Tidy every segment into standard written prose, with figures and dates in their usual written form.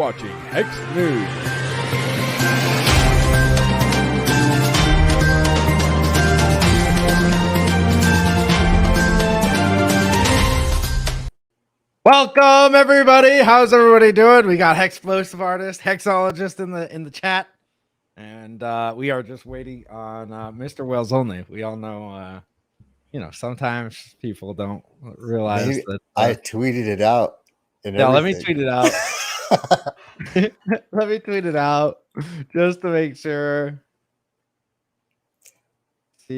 watching Hex News. Welcome everybody. How's everybody doing? We got Hexplosive Artist, Hexologist in the chat, and we are just waiting on Mr. WhalesOnly. We all know, sometimes people don't realize that. I tweeted it out. Yeah, let me tweet it out. Let me tweet it out just to make sure.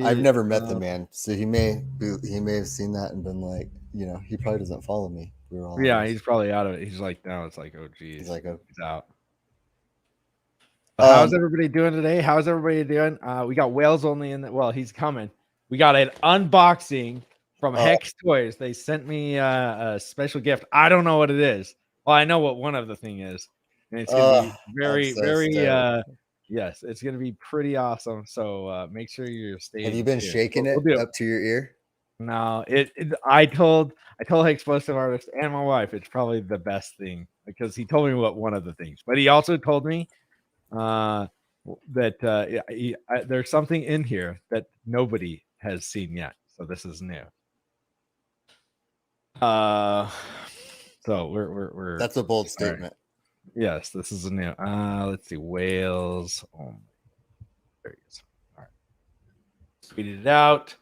I've never met the man, so he may have seen that and been like, he probably doesn't follow me. He's probably out of it. He's like, now it's like, oh geez, he's like, he's out. How's everybody doing today? How's everybody doing? We got WhalesOnly in the, well, he's coming. We got an unboxing from Hex Toys. They sent me a special gift. I don't know what it is. Well, I know what one of the thing is. And it's gonna be very yes, it's gonna be pretty awesome. So make sure you're staying. Have you been shaking it up to your ear? No, I told Explosive Artist and my wife it's probably the best thing because he told me what one of the things, but he also told me that there's something in here that nobody has seen yet. So this is new. So we're that's a bold statement. Right. Yes, this is a new. Let's see, Whales. There he is. All right, tweeted it out.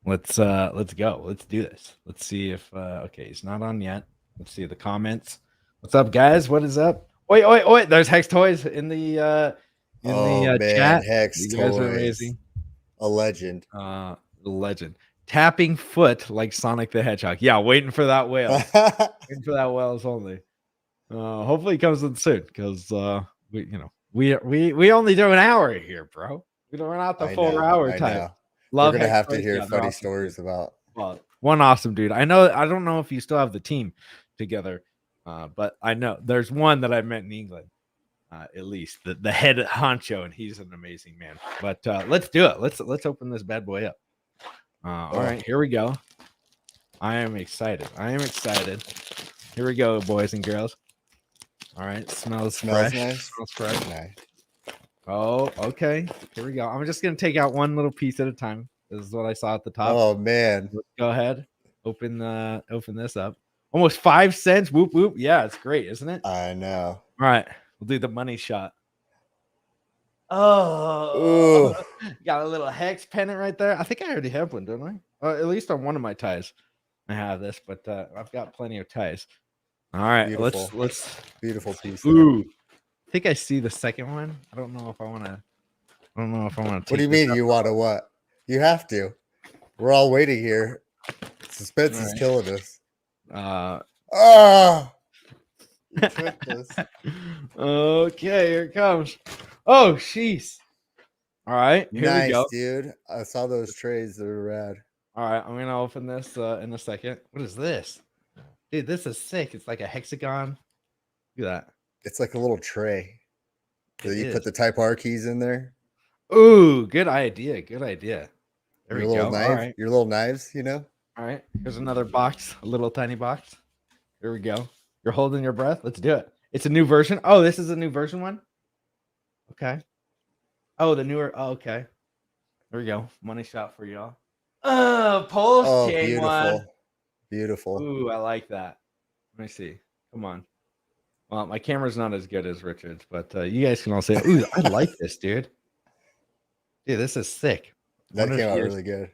Let's go. Let's do this. Let's see if okay, he's not on yet. Let's see the comments. What's up, guys? What is up? Wait. There's Hex Toys in the chat. Hex you Toys. Guys are amazing. A legend. The legend. Tapping foot like Sonic the Hedgehog. Yeah, waiting for that whale. Waiting for that WhalesOnly. Hopefully it comes in soon because we only do an hour here, bro. We're not the 4 hour time. We're gonna have to hear funny stories about. Well, one awesome dude. I don't know if you still have the team together, but I know there's one that I met in England, at least the head honcho, and he's an amazing man. But let's do it. Let's open this bad boy up. All right, here we go. I am excited. Here we go, boys and girls. All right, smells fresh. Nice. Smells fresh. Nice. Oh, okay. Here we go. I'm just gonna take out one little piece at a time. This is what I saw at the top. Oh man. Let's go ahead. Open this up. Almost 5 cents. Whoop whoop. Yeah, it's great, isn't it? I know. All right, we'll do the money shot. Oh, got a little hex pennant right there. I think I already have one, don't I? At least on one of my ties, I have this, but I've got plenty of ties. All right, beautiful. let's beautiful piece. Ooh, I think I see the second one. I don't know if I want to. What do you mean you want to what? You have to. We're all waiting here. Suspense is killing us. Okay, here it comes. Oh, jeez. All right, here we go, dude. I saw those trays. They're rad. All right, I'm gonna open this in a second. What is this, dude? This is sick. It's like a hexagon. Look at that. It's like a little tray. So you put the Type R keys in there. Ooh, good idea. Good idea. There we go. Knife, all right. Your little knives, All right. Here's another box, a little tiny box. Here we go. You're holding your breath. Let's do it. It's a new version. Oh, this is a new version one. Okay. Oh, the newer. Oh, okay. There we go. Money shot for y'all. Pulsechain one. Beautiful. Ooh, I like that. Let me see. Come on. Well, my camera's not as good as Richard's, but you guys can all say, ooh, I like this, dude. Dude, this is sick. That came out really good.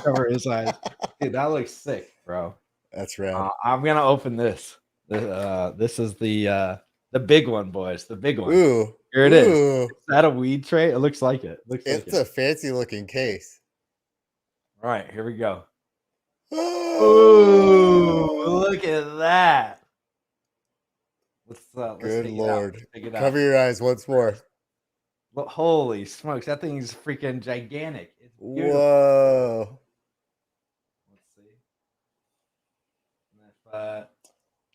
Cover his eyes. Dude, that looks sick, bro. That's rad. I'm gonna open this. This is the big one, boys. The big one. Ooh, here it is. Is that a weed tray? It looks like it. It's a fancy looking case. All right, here we go. Ooh, look at that. Let's good Lord. It Cover your eyes once more. Well, holy smokes, that thing is freaking gigantic. It's beautiful. Whoa. Let's see.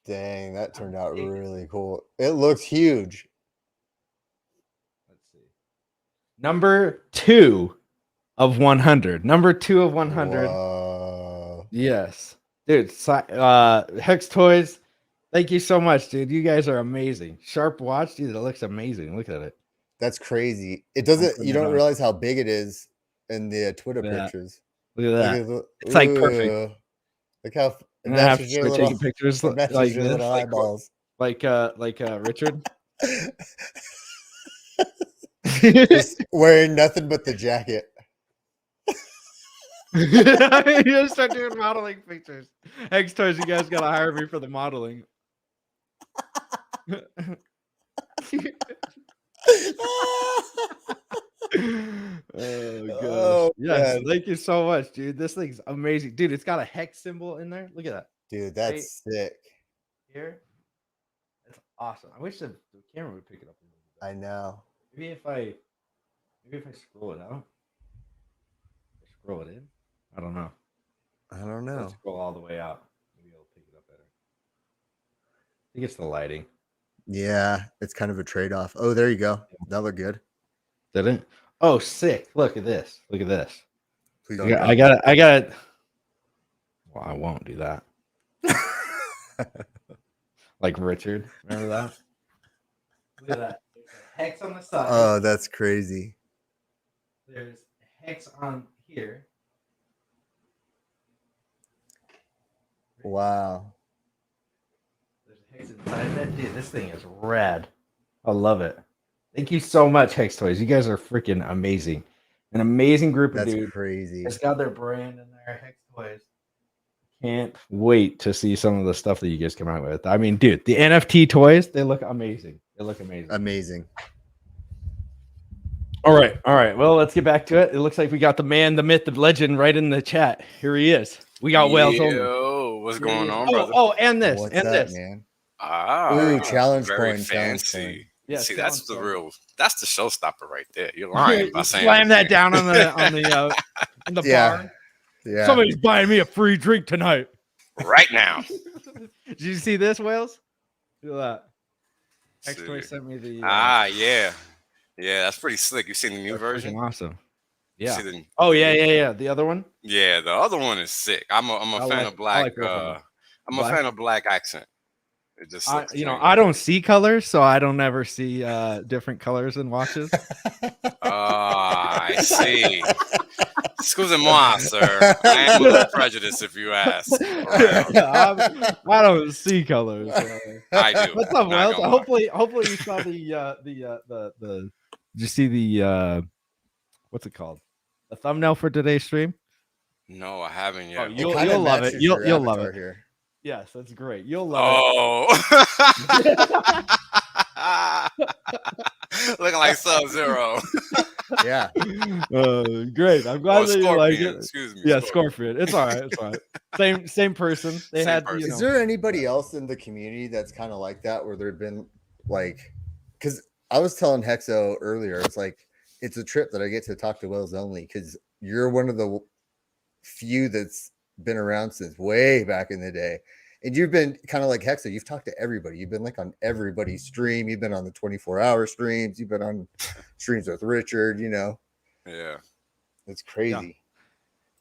Dang, that turned out really cool. It looks huge. Let's see. Number 2 of 100. Number 2 of 100. Whoa. Yes. dude. Hex Toys, thank you so much, dude. You guys are amazing. Sharp watch, dude. It looks amazing. Look at it. That's crazy. It doesn't. You don't realize how big it is in the Twitter pictures. Look at that. Look It's like perfect. Look how it have matches to your start little taking pictures it matches like your this, little eyeballs. like Richard. Just wearing nothing but the jacket. You just start doing modeling pictures. Hex Toys, you guys gotta hire me for the modeling. Oh, yes, man. Thank you so much, dude. This thing's amazing, dude. It's got a hex symbol in there. Look at that, dude. That's sick. Here, that's awesome. I wish the camera would pick it up a little bit. I know. Maybe if I scroll it out, scroll it in. I don't know. Let's scroll all the way out. Maybe it'll pick it up better. I think it's the lighting. Yeah, it's kind of a trade-off. Oh, there you go. That looked good. Did it? Oh, sick. Look at this. Look at this. Please don't. I got it. Well, I won't do that. Like Richard. Remember that? Look at that. There's a hex on the side. Oh, that's crazy. There's a hex on here. Wow. There's a hex inside that. Dude, this thing is rad. I love it. Thank you so much, Hex Toys. You guys are freaking amazing. An amazing group of dudes. That's crazy. It's got their brand in there, Hex Toys. Can't wait to see some of the stuff that you guys come out with. I mean, dude, the NFT toys, they look amazing. They look amazing. Amazing. All right. Well, let's get back to it. It looks like we got the man, the myth, the legend right in the chat. Here he is. We got WhalesOnly. Yo, what's going on, brother? Oh, and this. What's and that, this. Man? Ah, challenge very coin. Fancy. Yeah, see, that's the showstopper right there. You're lying by saying slam that down on the in the bar. Yeah. Somebody's buying me a free drink tonight. Right now. Did you see this, Whales? Look at that. X-Toy sent me the yeah. Yeah, that's pretty slick. You seen the new version? Awesome. Yeah. Yeah. The other one? Yeah, the other one is sick. I'm a fan of black. I'm a fan of black accent. It just I don't see colors, so I don't ever see different colors in watches. I see. Excusez-moi, sir. I am a little prejudiced, if you ask. I don't see colors. I do. What's up, Wells? Hopefully you saw the. Did you see the what's it called? The thumbnail for today's stream? No, I haven't yet. Oh, you'll love it. You'll love it. Here. Yes, that's great. You'll love it. Looking like Sub-Zero. Yeah. Great. I'm glad that you like it. Excuse me. Yeah, Scorpion. It's all right. It's all right. Same person. They same had. Person. Is there anybody else in the community that's kind of like that, where there've been like, because I was telling Hexo earlier, it's like it's a trip that I get to talk to WhalesOnly, because you're one of the few that's been around since way back in the day. And you've been kind of like Hexo. You've talked to everybody. You've been like on everybody's stream. You've been on the 24-hour streams. You've been on streams with Richard, Yeah. It's crazy.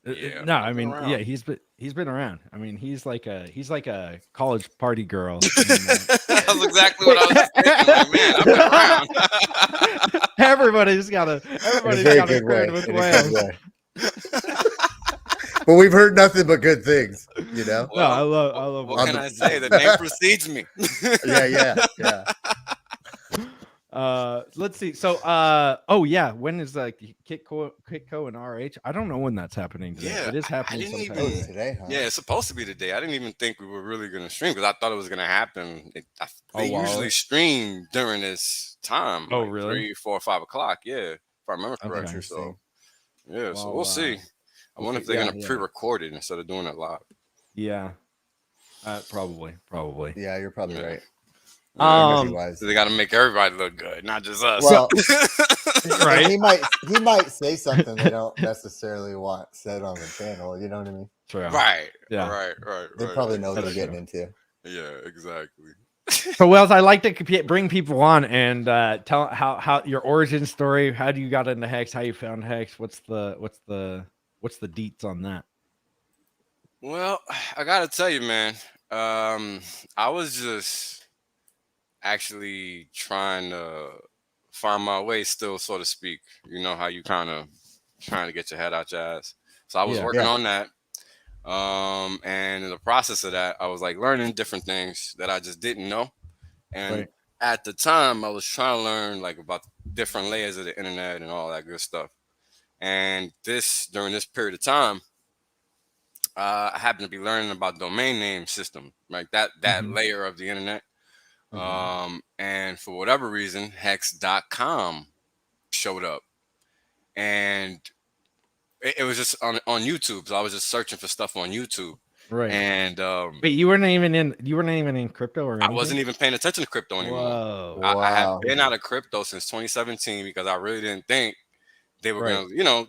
Yeah. No, I mean, yeah, he's been around. I mean, he's like a college party girl. That's exactly what I was thinking. Like, man, I've been around. Everybody's got a friend with Whales. But we've heard nothing but good things, Well, no, I love. What can I say? The name precedes me. Yeah. Let's see. So, when is Kitco and RH? I don't know when that's happening today. Yeah, it is happening today. Huh? Yeah, it's supposed to be today. I didn't even think we were really going to stream, because I thought it was going to happen. They usually stream during this time. Oh, like really? 3, 4, 5 o'clock. Yeah, if I remember correctly. Okay. So, yeah, so we'll see. I wonder if they're going to pre-record it instead of doing it live. Yeah, probably. Yeah, you're probably right. So they got to make everybody look good, not just us. Well, right? He might say something they don't necessarily want said on the channel. You know what I mean? True. Right. Yeah. Right. They probably know what they're getting into. Yeah, exactly. So, Wells, I like to bring people on and tell how your origin story. How do you got into Hex? How you found Hex? What's the deets on that? Well, I gotta tell you, man. I was just actually trying to find my way, still, so to speak. You know how you kind of trying to get your head out your ass. So I was Yeah. working Yeah. on that. And in the process of that, I was like learning different things that I just didn't know. And Right. at the time, I was trying to learn like about different layers of the internet and all that good stuff. And during this period of time, I happened to be learning about domain name system, like that Mhm. layer of the internet. Okay. And for whatever reason, hex.com showed up, and it was just on YouTube. So I was just searching for stuff on YouTube, Right. and Wait, you weren't even in crypto or I anything? wasn't even paying attention to crypto anymore. Whoa. I had Wow. been out of crypto since 2017 because I really didn't think they were Right. gonna, you know,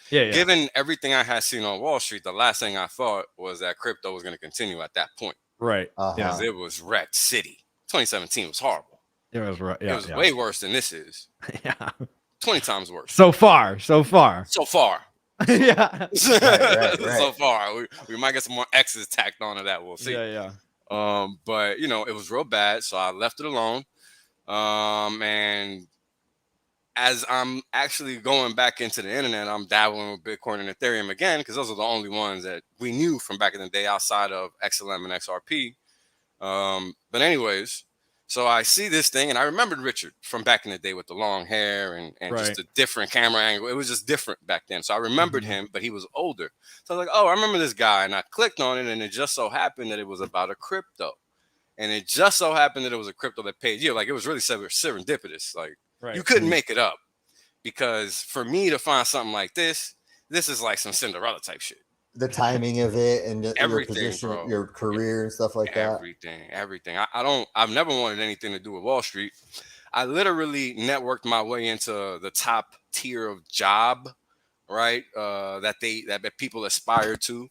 Yeah, yeah. given everything I had seen on Wall Street, the last thing I thought was that crypto was gonna continue at that point Right. because Uh-huh. it was wrecked city. 2017 was horrible. It was right. It Yeah, was yeah. way worse than this is. Yeah. 20 times worse. So far. So far. Yeah. Right. So far. We might get some more X's tacked onto that. We'll see. Yeah, yeah. But it was real bad, so I left it alone. And as I'm actually going back into the internet, I'm dabbling with Bitcoin and Ethereum again because those are the only ones that we knew from back in the day outside of XLM and XRP. But anyways, so I see this thing and I remembered Richard from back in the day with the long hair and just Right. a different camera angle. It was just different back then. So I remembered Mhm. him, but he was older. So I was like, oh, I remember this guy. And I clicked on it and it just so happened that it was about a crypto. And it just so happened that it was a crypto that paid you. Like it was really serendipitous. Like you Right. couldn't make it up. Because for me to find something like this is like some Cinderella type shit. The timing of it and your Everything, position, bro. your career and stuff like that. Everything. I've never wanted anything to do with Wall Street. I literally networked my way into the top tier of job, right? That people aspire to.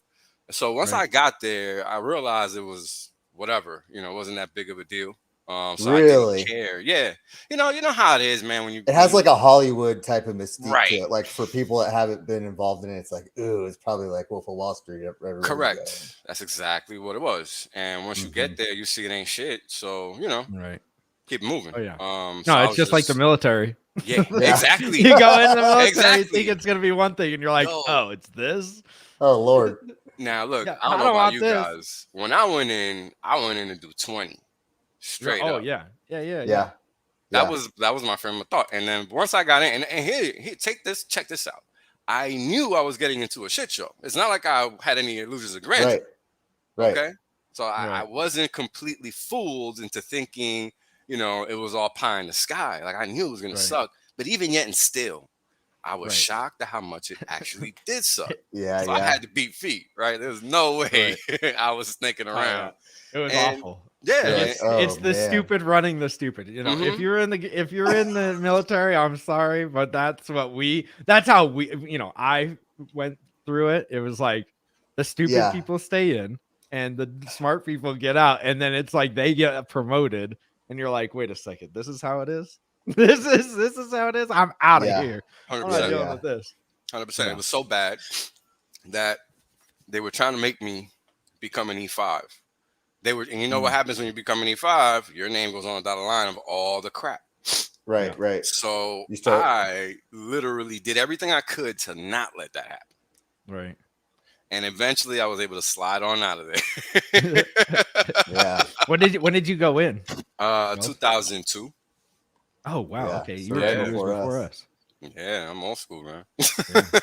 So once Right. I got there, I realized it was whatever, it wasn't that big of a deal. So Really? I didn't care. Yeah. You know how it is, man, when you It has like a Hollywood type of mystique right. to it. Like for people that haven't been involved in it, it's like, ooh, it's probably like Wolf of Wall Street. Everywhere you go. Correct. That's exactly what it was. And once you get Mhm. there, you see it ain't shit. So, Right. keep moving. Oh, yeah. So No, I it's was just like the military. Yeah, Yeah. exactly. You go in the military, you Exactly. think it's gonna be one thing, and you're like, Yo. oh, it's this. Oh Lord. Now look, Yeah, I don't I know don't about want you this. guys. When I went in to do 20 straight Oh up. yeah. Yeah. Yeah. That was my frame of thought. And then once I got in, and here, check this out. I knew I was getting into a shit show. It's not like I had any illusions of grandeur. Right. Okay. So I Right. wasn't completely fooled into thinking, it was all pie in the sky. Like I knew it was gonna Right. suck. But even yet and still, I was Right. shocked at how much it actually did suck. Yeah. So I had to beat feet, right? There's no way I was sneaking Oh, around. yeah. It was And awful. yeah. You're like, It's oh, it's the man. stupid running the stupid. If Mhm. you're in the military, I'm sorry, but that's how we I went through it. It was like the stupid Yeah. people stay in and the smart people get out, and then it's like they get promoted, and you're like, wait a second, this is how it is. This is how it is. I'm out of Yeah. here. I'm 100%. not dealing Yeah. with this. 100%. Yeah. It was so bad that they were trying to make me become an E5. And you know what happens when you become an E5? Your name goes on the dotted line of all the crap. Right. Yeah. Right. So You start. I literally did everything I could to not let that happen. Right. And eventually I was able to slide on out of there. Yeah. When did you go in? 2002. Oh wow. Yeah, Okay, so you were right 2 years before before us. us. Yeah, I'm old school, man.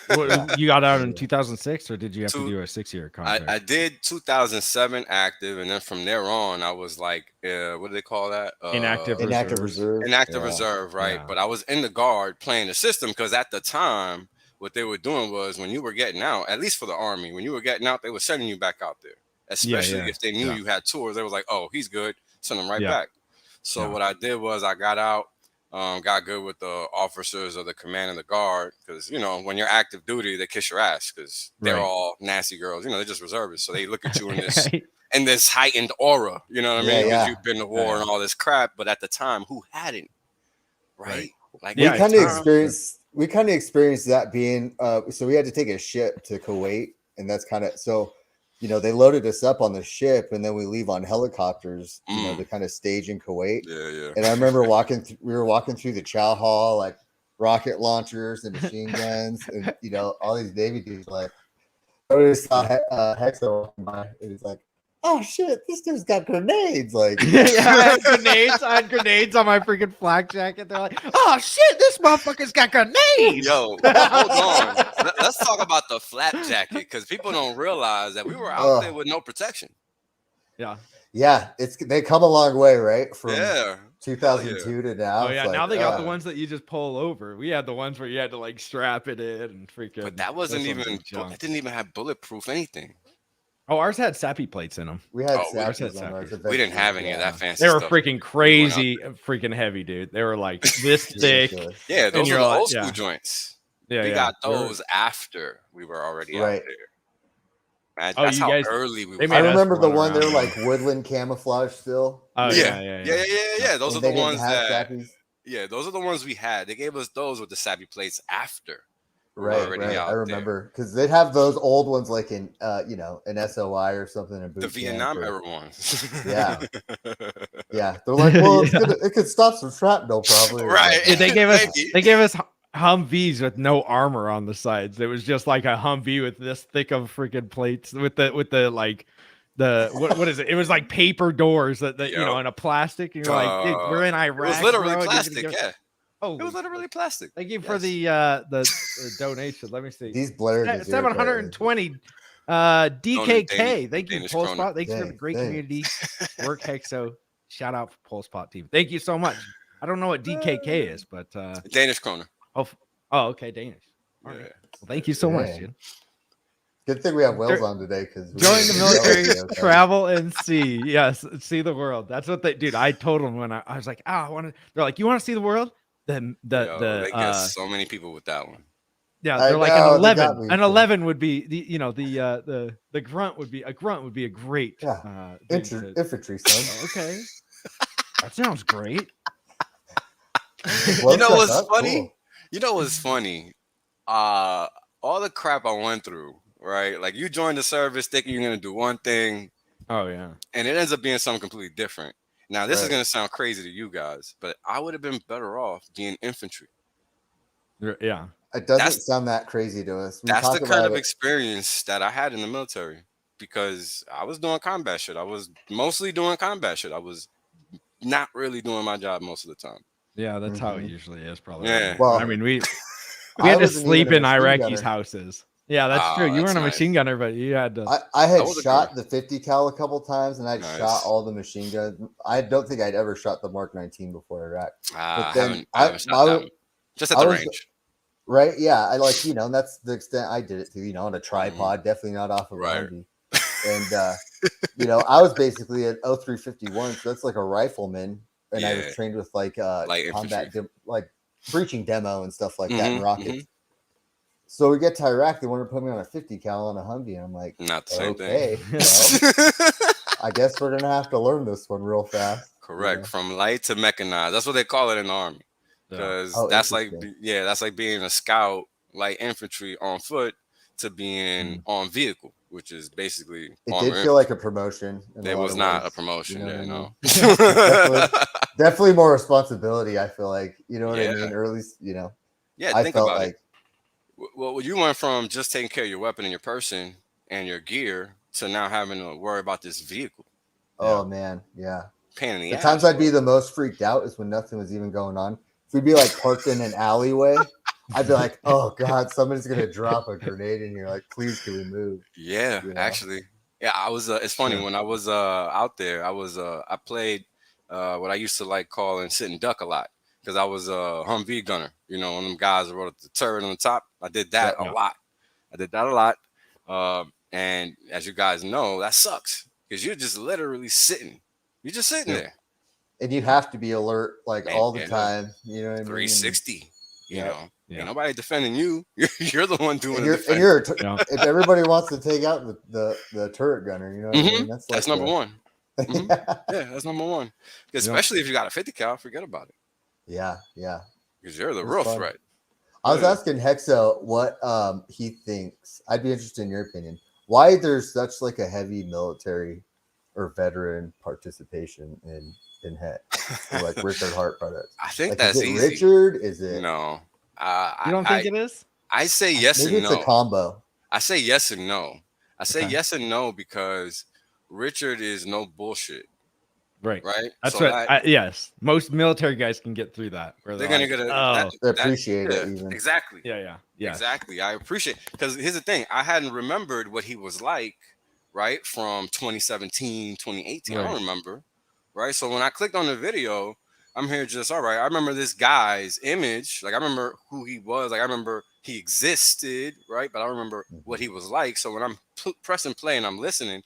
What, you got out in 2006, or did you have to Two- do a 6-year contract? I did 2007 active, and then from there on, I was like, what do they call that? Inactive Inactive reserves. reserve. Inactive Yeah. reserve, right? Yeah. But I was in the guard playing the system because at the time, what they were doing was when you were getting out, at least for the Army, when you were getting out, they were sending you back out there. Especially yeah, if they knew yeah. you had tours, they was like, oh, he's good, send him right Yeah. back. So Yeah. what I did was I got out, got good with the officers of the command and the guard because when you're active duty, they kiss your ass because they're Right. all nasty girls. They're just reservists, so they look at you in this Right. in this heightened aura. You know what I Yeah, mean? Because yeah. you've been to war and all this crap. But at the time, who hadn't? Right? Like Yeah, we at kind the of time- experienced that being so we had to take a ship to Kuwait, and that's kind of so they loaded us up on the ship, and then we leave on helicopters, to kind of stage in Kuwait. Yeah. And I remember we were walking through the chow hall, like rocket launchers and machine guns, and all these Navy dudes. Like, I just saw Hexo walking by, and he's like, "Oh shit, this dude's got grenades!" Like, I had grenades on my freaking flak jacket. They're like, "Oh shit, this motherfucker's got grenades!" Yo, hold on. Let's talk about the flak jacket, because people don't realize that we were out there with no protection. Yeah, they come a long way, right? From 2002 to now. Oh yeah, now they got the ones that you just pull over. We had the ones where you had to like strap it in and freaking. But that wasn't even. It didn't even have bulletproof anything. Oh, ours had sappy plates in them. We had ours on ours. We didn't have any of that fancy They were stuff. freaking crazy, freaking heavy, dude. They were like this thick. Yeah, those are the old school joints. Yeah, we got those after we were already out there. That's how early we were. I remember the one, they were like woodland camouflage still. Oh yeah. Those are the ones that. Sappies. Yeah, those are the ones we had. They gave us those with the sappy plates after. Right. I remember because they'd have those old ones like in an SOI or something. In the Vietnam era ones. Yeah. They're like, well, it could stop some shrapnel probably. Right. They gave us Humvees with no armor on the sides. It was just like a Humvee with this thick of freaking plates with the like the what is it? It was like paper doors that in a plastic. And you're like, dude, we're in Iraq. It was literally plastic. Oh, it was literally plastic. Thank you for the donation. Let me see. These Blair 720 DKK. Thank you, Pulsepot. Thanks for the great community work, Hexo. Shout out for Pulsepot team. Thank you so much. I don't know what DKK is, but Danish kroner. Oh, okay, Danish. All right. Well, thank you so much, dude. Good thing we have Whales on today because join the military, travel and see. Yes, see the world. That's what they, dude. I told them when I was like, I want to. They're like, you want to see the world? They get so many people with that one. Yeah, they're like an 11. An 11 would be the grunt would be a great infantry son. Okay, that sounds great. You know what's funny? Cool. You know what's funny? All the crap I went through, right? Like you joined the service thinking you're gonna do one thing. Oh yeah. And it ends up being something completely different. Now this is gonna sound crazy to you guys, but I would have been better off being infantry. Yeah. It doesn't sound that crazy to us. That's the kind of experience that I had in the military because I was doing combat shit. I was mostly doing combat shit. I was not really doing my job most of the time. Yeah, that's how it usually is, probably. Yeah. Well, I mean, we had to sleep in Iraqis' houses. Yeah, that's true. You weren't a machine gunner, but you had to. I had shot the 50 cal a couple times, and I'd shot all the machine guns. I don't think I'd ever shot the Mark 19 before Iraq. But then I haven't shot that one. Just at the range. Right? Yeah, I like and that's the extent I did it to. On a tripod, definitely not off of a Humvee. And I was basically an 0351, so that's like a rifleman. And I was trained with like combat, like breaching demo and stuff like that in rockets. So we get to Iraq, they want to put me on a 50 cal on a Humvee. And I'm like, not the same thing. Well, I guess we're gonna have to learn this one real fast. Correct. From light to mechanized. That's what they call it in the Army. Because that's like being a scout, light infantry on foot to being on vehicle, which is basically it did feel like a promotion. It was not a promotion, definitely more responsibility. I feel like what I mean, or at least I think felt about like. Well, you went from just taking care of your weapon and your person and your gear to now having to worry about this vehicle. Oh man, yeah. Pain in the ass. The times I'd be the most freaked out is when nothing was even going on. If we'd be like parked in an alleyway, I'd be like, "Oh God, somebody's gonna drop a grenade in here! Like, please, can we move?" Yeah, actually, I was. It's funny when I was out there. I played what I used to like call and sit and duck a lot because I was a Humvee gunner. One of them guys that wrote the turret on the top. I did that a lot. And as you guys know, that sucks because you're just literally sitting. You're just sitting there. And you have to be alert all the time. You know what I mean? 360. Ain't nobody defending you. You're the one doing it. If everybody wants to take out the turret gunner, you know what I mean? That's number one. Yeah, that's number one. Especially if you got a 50 cal, forget about it. Yeah. Because you're the real threat. I was asking Hexo what he thinks. I'd be interested in your opinion why there's such like a heavy military or veteran participation in Hex, or like Richard Hart products. I think Like, that's is it easy. Richard? Is it? No, You don't think it is? I say yes Maybe and it's a no. combo. I say yes and no. I say Okay. yes and no because Richard is no bullshit, Right. right? That's So what. Yes, most military guys can get through that. Where they're they're gonna like, get a oh, They appreciate it yeah, even. exactly. yeah. Exactly. I appreciate, because here's the thing. I hadn't remembered what he was like, right? From 2017, 2018. I Right. don't remember. Right. So when I clicked on the video, I'm here just all right. I remember this guy's image. Like I remember who he was. Like I remember he existed, right? But I don't remember what he was like. So when I'm pressing play and I'm listening,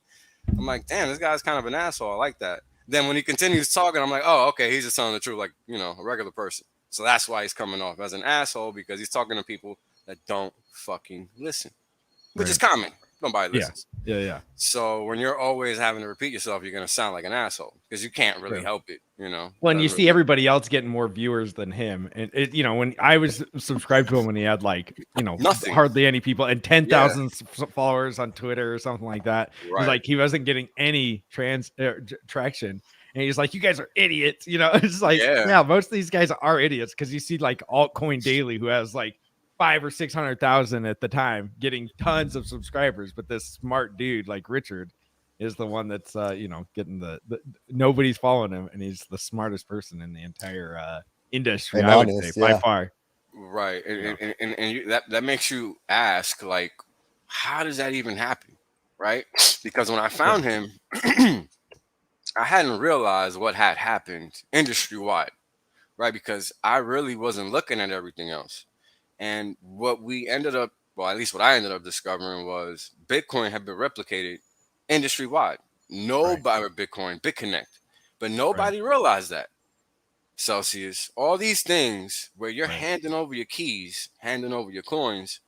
I'm like, damn, this guy's kind of an asshole. I like that. Then when he continues talking, I'm like, oh, okay, he's just telling the truth, like, a regular person. So that's why he's coming off as an asshole, because he's talking to people that don't fucking listen, which is common. Nobody listens. Yeah. So when you're always having to repeat yourself, you're gonna sound like an asshole because you can't really help it. Well, and you see everybody else getting more viewers than him, and when I was subscribed to him when he had like nothing, hardly any people, and 10,000 followers on Twitter or something like that. Right. Like he wasn't getting any traction. And he's like, you guys are idiots. It's like, yeah, most of these guys are idiots, because you see like Altcoin Daily, who has like 500,000 or 600,000 at the time, getting tons of subscribers. But this smart dude like Richard is the one that's getting the nobody's following him, and he's the smartest person in the entire industry, I would say, by far. Right. And that makes you ask, like, how does that even happen? Right? Because when I found him, I hadn't realized what had happened industry wide, right? Because I really wasn't looking at everything else. And what we ended up, well, at least what I ended up discovering, was Bitcoin had been replicated industry wide. Nobody with Bitcoin, BitConnect, but nobody realized that. Celsius, all these things where you're handing over your keys, handing over your coins,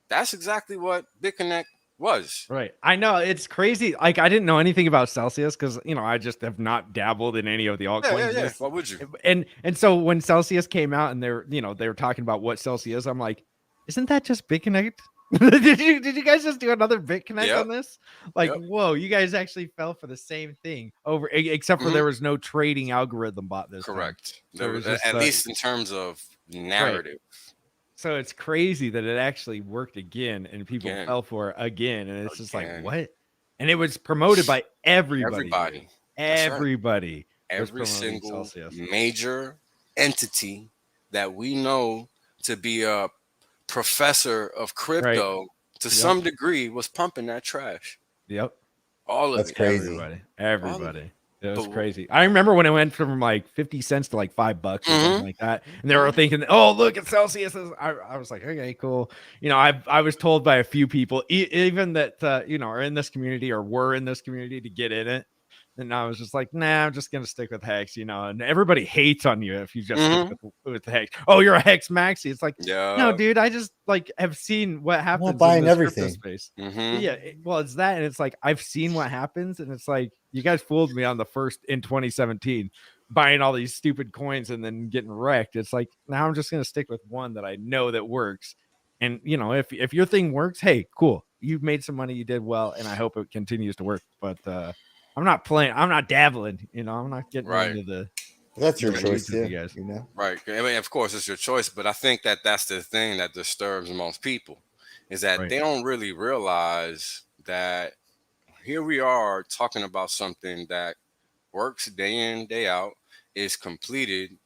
that's exactly what BitConnect was. Right. I know, it's crazy. Like, I didn't know anything about Celsius because I just have not dabbled in any of the altcoins. Yeah. Why would you? And so when Celsius came out and they were talking about what Celsius, I'm like, isn't that just BitConnect? did you guys just do another BitConnect on this? Like, whoa, you guys actually fell for the same thing over, except for there was no trading algorithm bot this Correct. time. There was just, at least in terms of narrative. Right. So it's crazy that it actually worked again, and people fell for it again, and it's just like, what? And it was promoted by everybody. Everybody. Every single major entity that we know to be a professor of crypto to some degree was pumping that trash. Yep. All of That's it. crazy. Everybody. It was crazy. I remember when it went from like 50 cents to like $5 or something like that. And they were thinking, oh, look at Celsius. I was like, okay, cool. I was told by a few people, even that, are in this community or were in this community, to get in it. And I was just like, nah, I'm just going to stick with Hex, and everybody hates on you if you just stick with Hex. Oh, you're a Hex maxi. It's like, no, dude, I just like have seen what happens. I'm not buying everything. Space. Yeah. Well, it's that. And it's like, I've seen what happens. And it's like, you guys fooled me on the first in 2017, buying all these stupid coins and then getting wrecked. It's like, now I'm just going to stick with one that I know that works. And, if your thing works, hey, cool. You've made some money. You did well. And I hope it continues to work. But, I'm not playing. I'm not dabbling. I'm not getting into the. That's your choice, you guys. Right. I mean, of course, it's your choice, but I think that that's the thing that disturbs most people, is that they don't really realize that here we are talking about something that works day in, day out, is completed,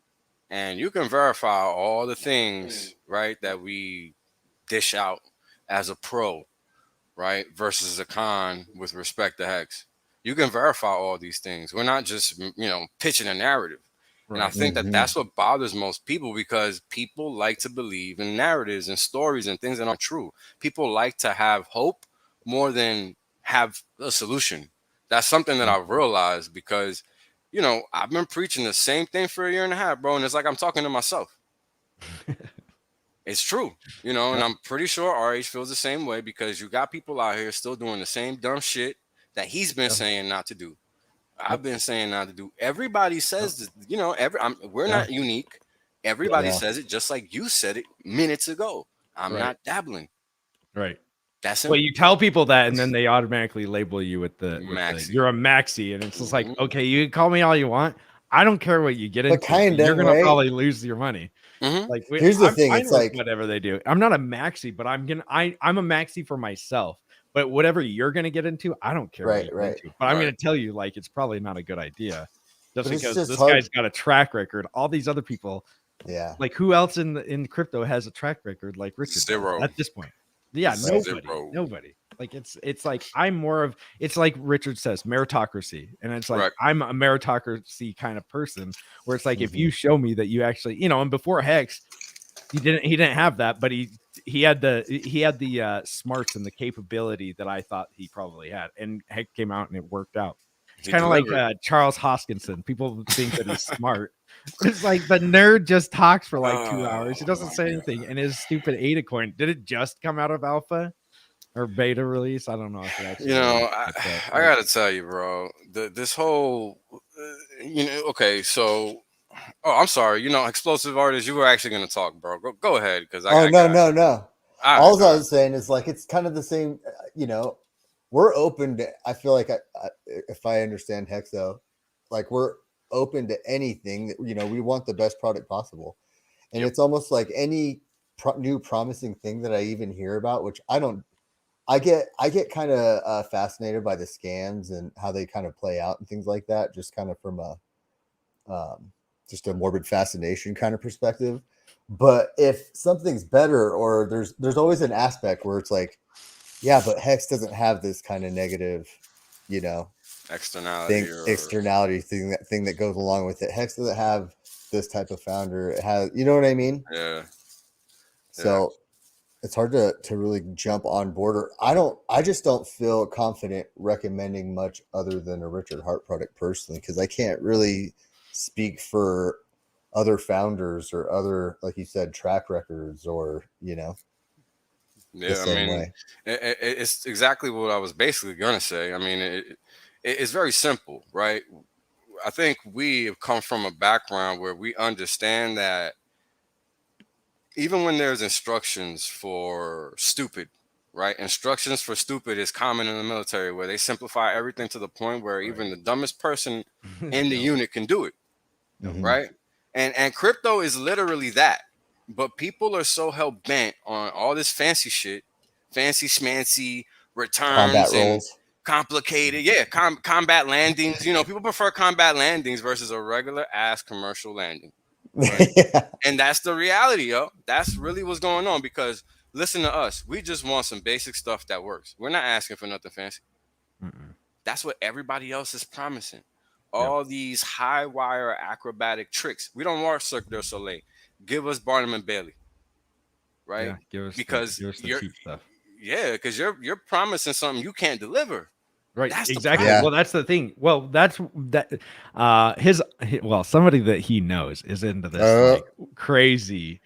and you can verify all the things, right, that we dish out as a pro, right, versus a con with respect to Hex. You can verify all these things. We're not just, pitching a narrative. Right. And I think that that's what bothers most people, because people like to believe in narratives and stories and things that aren't true. People like to have hope more than have a solution. That's something that I've realized, because, I've been preaching the same thing for a year and a half, bro. And it's like I'm talking to myself. It's true, and I'm pretty sure RH feels the same way, because you got people out here still doing the same dumb shit that he's been saying not to do. I've been saying not to do. Everybody says this, we're not unique. Everybody says it, just like you said it minutes ago. I'm not dabbling. Right. That's it. Well, you tell people that, and then they automatically label you with the Maxi. you're a maxi, and it's just like, okay, you can call me all you want. I don't care what you get into. kind You're of, gonna right? probably lose your money. Like, Here's the I'm thing, fine it's with like whatever they do. I'm not a maxi, but I'm a maxi for myself. But whatever you're gonna get into, I don't care what you get into. But I'm gonna tell you, like, it's probably not a good idea, just because this guy's got a track record. All these other people, yeah, like, who else in crypto has a track record like Richard does Zero at this point? Yeah, nobody. Like, it's like I'm more of, it's like Richard says, meritocracy, and it's like I'm a meritocracy kind of person where it's like, if you show me that you actually, and before Hex, he didn't have that, but he had the smarts and the capability that I thought he probably had, and Hex came out and it worked out. It's kind of like Charles Hoskinson. People think that he's smart. It's like the nerd just talks for like 2 hours. He doesn't say anything. And his stupid ADA coin, did it just come out of alpha or beta release? I don't know if it actually. I gotta tell you, bro. This whole, okay, so. Oh, I'm sorry. Explosive artist, you were actually gonna talk, bro. Go ahead, because no. All I was saying is, like, it's kind of the same. We're open to. I feel like if I understand Hexo, like, we're open to anything. We want the best product possible, and it's almost like any new promising thing that I even hear about, which I don't. I get kind of fascinated by the scams and how they kind of play out and things like that, just kind of from a just a morbid fascination kind of perspective. But if something's better, or there's always an aspect where it's like, yeah, but Hex doesn't have this kind of negative, externality thing that goes along with it. Hex doesn't have this type of founder. It has, you know what I mean? Yeah. So it's hard to really jump on board. I just don't feel confident recommending much other than a Richard Hart product personally, because I can't really speak for other founders or other, like you said, track records, or Yeah, I mean, it's exactly what I was basically gonna say. I mean, it's very simple, right? I think we have come from a background where we understand that even when there's instructions for stupid, right? Instructions for stupid is common in the military, where they simplify everything to the point where even the dumbest person in the unit can do it. Right. And crypto is literally that. But people are so hell bent on all this fancy shit, fancy schmancy returns, combat and rolls, complicated. Yeah. Combat landings. People prefer combat landings versus a regular ass commercial landing. Right? And that's the reality, yo. That's really what's going on, because listen to us. We just want some basic stuff that works. We're not asking for nothing fancy. That's what everybody else is promising. All these high wire acrobatic tricks. We don't want Cirque du Soleil. Give us Barnum and Bailey, right? Yeah, give us the cheap stuff. Yeah, because you're promising something you can't deliver. Right, that's exactly. Well, that's the thing. Well, that's that. Somebody that he knows is into this crazy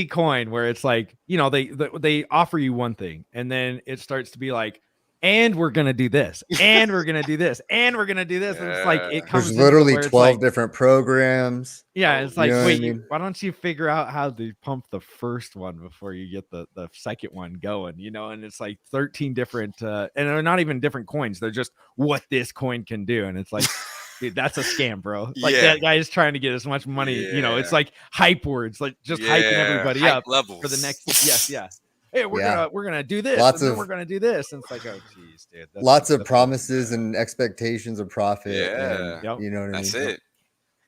coin where it's like, they offer you one thing, and then it starts to be like, and we're gonna do this, and we're gonna do this, and we're gonna do this. And it's like, it comes. There's literally 12 different programs. Yeah, it's like, wait, why don't you figure out how to pump the first one before you get the second one going? And it's like 13 different, and they're not even different coins. They're just what this coin can do, and it's like, dude, that's a scam, bro. Like, that guy is trying to get as much money. It's like hype words, like just hyping everybody up levels for the next. Hey, we're gonna do this, and then we're gonna do this, and it's like, oh geez, dude. Lots of promises and expectations of profit. Yeah, you know what I mean. That's it.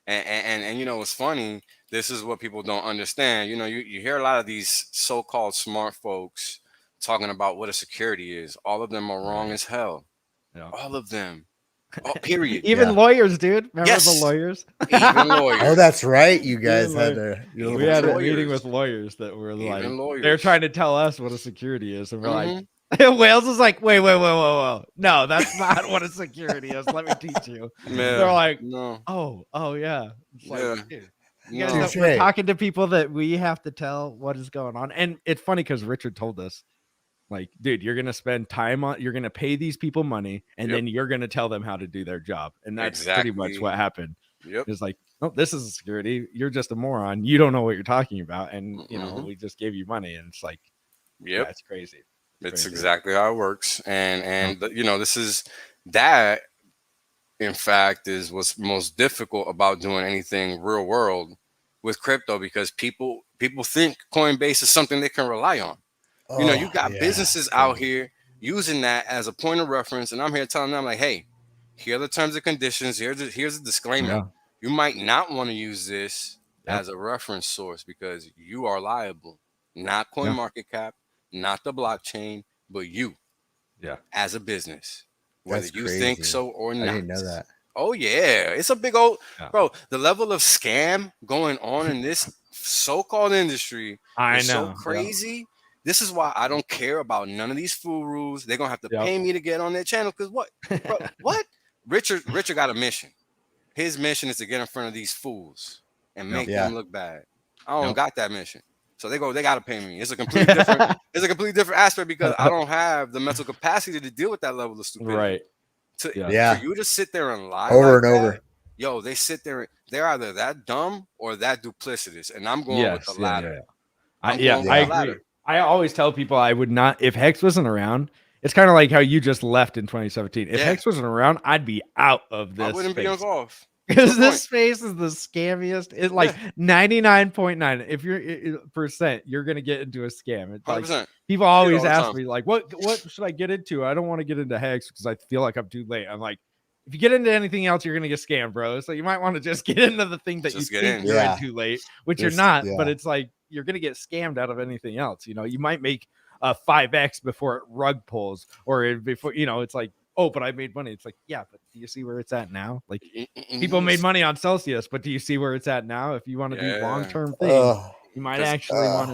And what's funny? This is what people don't understand. You hear a lot of these so-called smart folks talking about what a security is. All of them are wrong as hell. Yeah. All of them. Oh, period. Even lawyers, dude. Remember the lawyers? Even lawyers. Oh, that's right. You guys had we had a meeting with lawyers that were like, they're trying to tell us what a security is, and we're like, Wales is like, wait, whoa. No, that's not what a security is. Let me teach you. They're like, no. Oh yeah. It's like, dude, we're talking to people that we have to tell what is going on. And it's funny because Richard told us, like, dude, you're gonna spend time on, you're gonna pay these people money, and then you're gonna tell them how to do their job. And that's pretty much what happened. It's like, oh, this is a security. You're just a moron. You don't know what you're talking about. And we just gave you money. And it's like, it's crazy. It's Crazy. exactly how it works. And you know, this is that in fact is what's most difficult about doing anything real world with crypto, because people think Coinbase is something they can rely on. You know, you Oh got yeah, businesses out here using that as a point of reference, and I'm here telling them like, hey, here are the terms and conditions. Here's a disclaimer. Yeah. You might not want to use this Yep. as a reference source because you are liable, not Yeah. CoinMarketCap, not the blockchain, but you Yeah. as a business, whether that's you think crazy. so or I not. didn't know that. Oh yeah, it's a big old Yeah. bro. The level of scam going on in this so-called industry I is so know. Yeah. crazy. This is why I don't care about none of these fool rules. They're gonna have to Yep. pay me to get on their channel. Cause what, bro? What? Richard got a mission. His mission is to get in front of these fools and make Yeah. them look bad. I don't Yep. got that mission. So they gotta pay me. It's a completely different. It's a completely different aspect because I don't have the mental capacity to deal with that level of stupidity. Right. For Yeah. you to sit there and lie Over like and that, over. yo, they sit there. They're either that dumb or that duplicitous, and I'm going with the Yes. Yeah. latter. Yeah. I'm Yeah. going with I the agree. latter. I always tell people I would not, if Hex wasn't around. It's kind of like how you just left in 2017. If Yeah. Hex wasn't around, I'd be out of I this wouldn't be space. involved. Because Good this point. space is the scammiest. It's like Yeah. 99.9. If you're percent, you're gonna get into a scam. It's like 100%. people all always the ask time. me, like, what should I get into? I don't want to get into Hex because I feel like I'm too late. I'm like, if you get into anything else, you're gonna get scammed, bro. So you might want to just get into the thing that Just you get think in. you're Yeah. in too late, which Just- you're not. yeah. But it's like you're gonna get scammed out of anything else. You know, you might make a 5x before it rug pulls, or before it's like, oh, but I made money. It's like, yeah, but do you see where it's at now? Like people made money on Celsius, but do you see where it's at now? If you want to do Yeah. long-term things, Ugh. you might 'Cause- actually want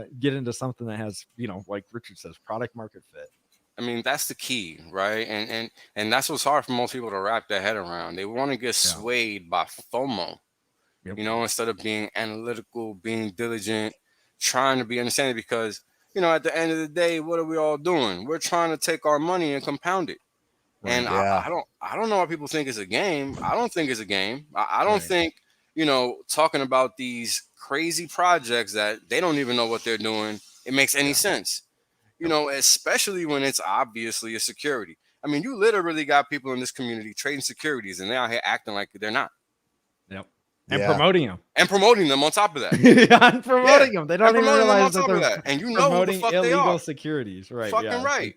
to get into something that has, like Richard says, product market fit. I mean, that's the key, right? And that's what's hard for most people to wrap their head around. They want to get swayed by FOMO, Yep. instead of being analytical, being diligent, trying to be understanding. Because at the end of the day, what are we all doing? We're trying to take our money and compound it. Right. And Yeah. I don't know why people think it's a game. I don't think it's a game. I don't Right. think talking about these crazy projects that they don't even know what they're doing, it makes any sense. Especially when it's obviously a security. I mean, you literally got people in this community trading securities, and they're out here acting like they're not, Yep. And Yeah. promoting them. and promoting them on top of that. And promoting them. They And don't even promoting them on realize that top of they're that. And you know who the promoting fuck they illegal are. securities. Right. Fucking yeah. right.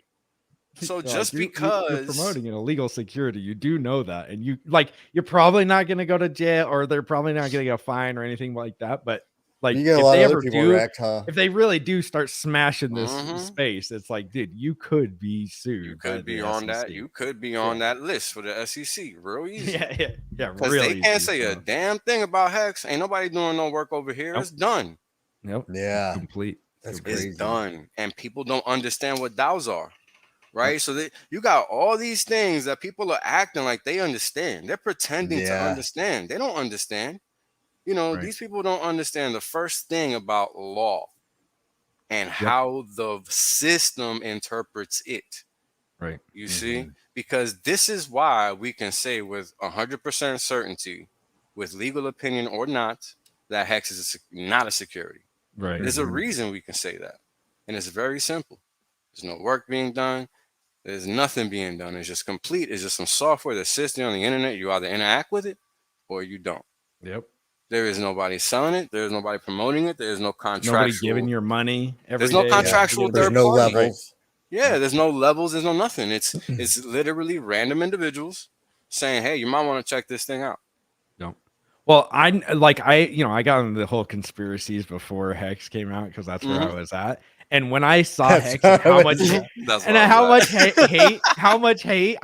So Like, just you're because promoting an illegal security, you do know that, and you're probably not going to go to jail, or they're probably not going to get a fine or anything like that. But like, You get a if lot they of other ever people do, wrecked, huh? if they really do start smashing this Mhm. space, it's like, dude, you could be sued. you by could be the on that. SEC. You could be on that list for the SEC, real easy. Yeah, Because really. they can't easy, say a so. damn thing about Hex. Ain't nobody doing no work over here. Nope. It's done. Nope. Yeah. Complete. That's It's crazy. done. And people don't understand what DAOs are. Right? So you got all these things that people are acting like they understand. They're pretending to Yeah. understand. They don't understand. Right. These people don't understand the first thing about law and how the system interprets it. Right. You see? Because this is why we can say with 100% certainty, with legal opinion or not, that Hex is not a security. Right. There's a reason we can say that. And it's very simple. There's no work being done. There's nothing being done. It's just complete. It's just some software that sits there on the internet. You either interact with it or you don't. Yep. There is nobody selling it. There's nobody promoting it. There's no contractual. Nobody giving your money. There's no contractual There's third no party. levels. Yeah, there's no levels. There's no nothing. It's literally random individuals saying, "Hey, you might want to check this thing out." No. Well, I got into the whole conspiracies before Hex came out because that's where I was at. And when I saw Hex, and how much That's and where I how was much at. hate,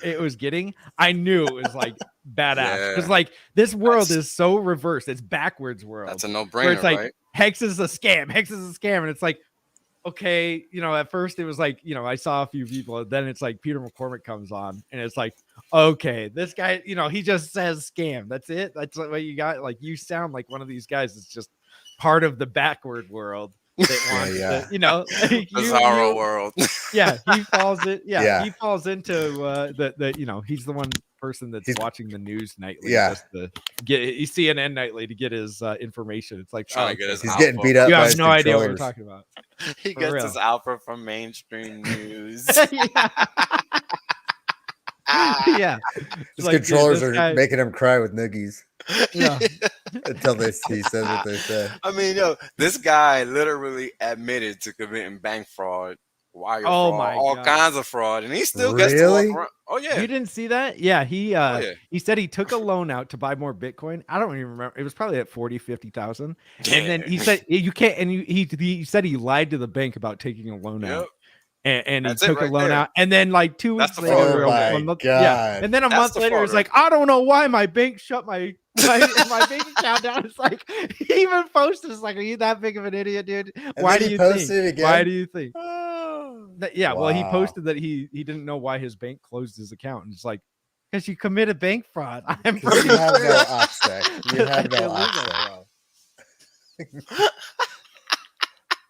it was getting, I knew it was like badass because Yeah. like this world is so reversed. It's backwards world. That's a where no-brainer, it's like right? Hex is a scam. Hex is a scam, and it's like, okay, at first it was like, I saw a few people, then it's like Peter McCormick comes on, and it's like, okay, this guy, he just says scam. That's it. That's what you got. Like, you sound like one of these guys that's just part of the backward world. that wants yeah. to, you know, like Bizarro world. yeah, he falls it. Yeah, Yeah. he falls into the you know, he's the one person that's He's- watching the news nightly Yeah. just to get CNN nightly to get his information. It's like, Trying oh, to get okay, his He's alpha. getting beat up you by have his no idea what you're controllers. talking about. He For gets real. his alpha from mainstream news. Yeah, His like, dude, controllers this are guy- making him cry with noogies yeah. until he says what they say. I mean, yo, this guy literally admitted to committing bank fraud, wire Oh fraud, my all God. kinds of fraud, and he still gets to Really? walk around. Oh yeah, You didn't see that? Yeah, yeah. he said he took a loan out to buy more Bitcoin. I don't even remember. It was probably at 50,000. Yeah. And then he said you can't, and he said he lied to the bank about taking a loan Yep. out. And he That's it took a right loan there. out, and then like 2 That's weeks the later, fraud Oh right my there. God. yeah, and then a That's month the later, fraud it's right like, I don't know why my bank shut my bank account down. It's like he even posted, it's like, are you that big of an idiot, dude? Why then do he you posted think? it again? Why do you think? Yeah, well, he Wow. posted that he didn't know why his bank closed his account, and it's like, because you committed bank fraud. I'm Because pretty you have sure no OPSEC. You have that's no illegal, OPSEC. bro.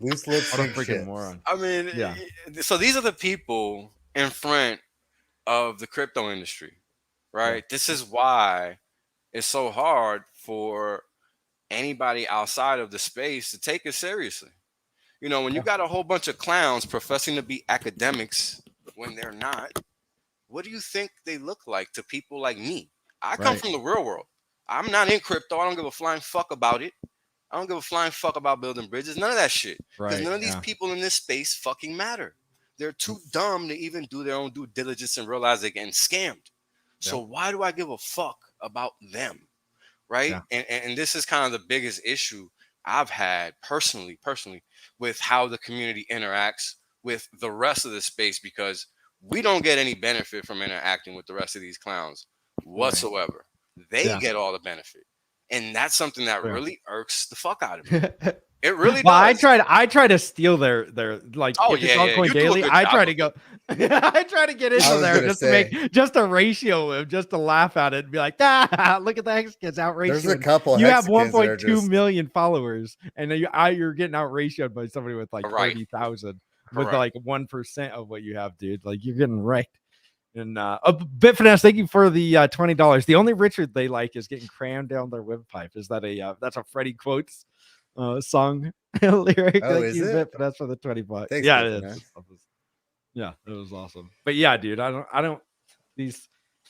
Loose lips What a sink freaking ships. moron. I mean, Yeah. So these are the people in front of the crypto industry, right? This is why it's so hard for anybody outside of the space to take it seriously. You know, when you got a whole bunch of clowns professing to be academics when they're not, what do you think they look like to people like me? I come Right. from the real world. I'm not in crypto. I don't give a flying fuck about it. I don't give a flying fuck about building bridges. None of that shit. Because Right. none of these Yeah. people in this space fucking matter. They're too dumb to even do their own due diligence and realize they're getting scammed. So why do I give a fuck about them? Right? Yeah. And this is kind of the biggest issue I've had personally with how the community interacts with the rest of the space, because we don't get any benefit from interacting with the rest of these clowns whatsoever. They Yeah. get all the benefit. And that's something that Yeah. really irks the fuck out of me. It really Well, does. I try to steal their like, Oh, if it's yeah, yeah. altcoin You do a daily, good I job try of to it. go I try to get into was there gonna just say. to make just a ratio of just to laugh at it and be like, look at the Hex kids out There's a ratioed. couple. You have Hexicans that are 1.2 million followers, and you're getting out ratioed by somebody with like Right. 30,000 with Correct. like 1% of what you have, dude. Like, you're getting wrecked. And Bitfinesse, thank you for the $20. The only Richard they like is getting crammed down their windpipe. Is that that's a Freddie Quotes song lyric? Oh, Thank is you, it? Bitfinesse, for the $20. Thanks, Yeah, Bitfinesse. it is. Yeah, it was awesome. But yeah, dude, I don't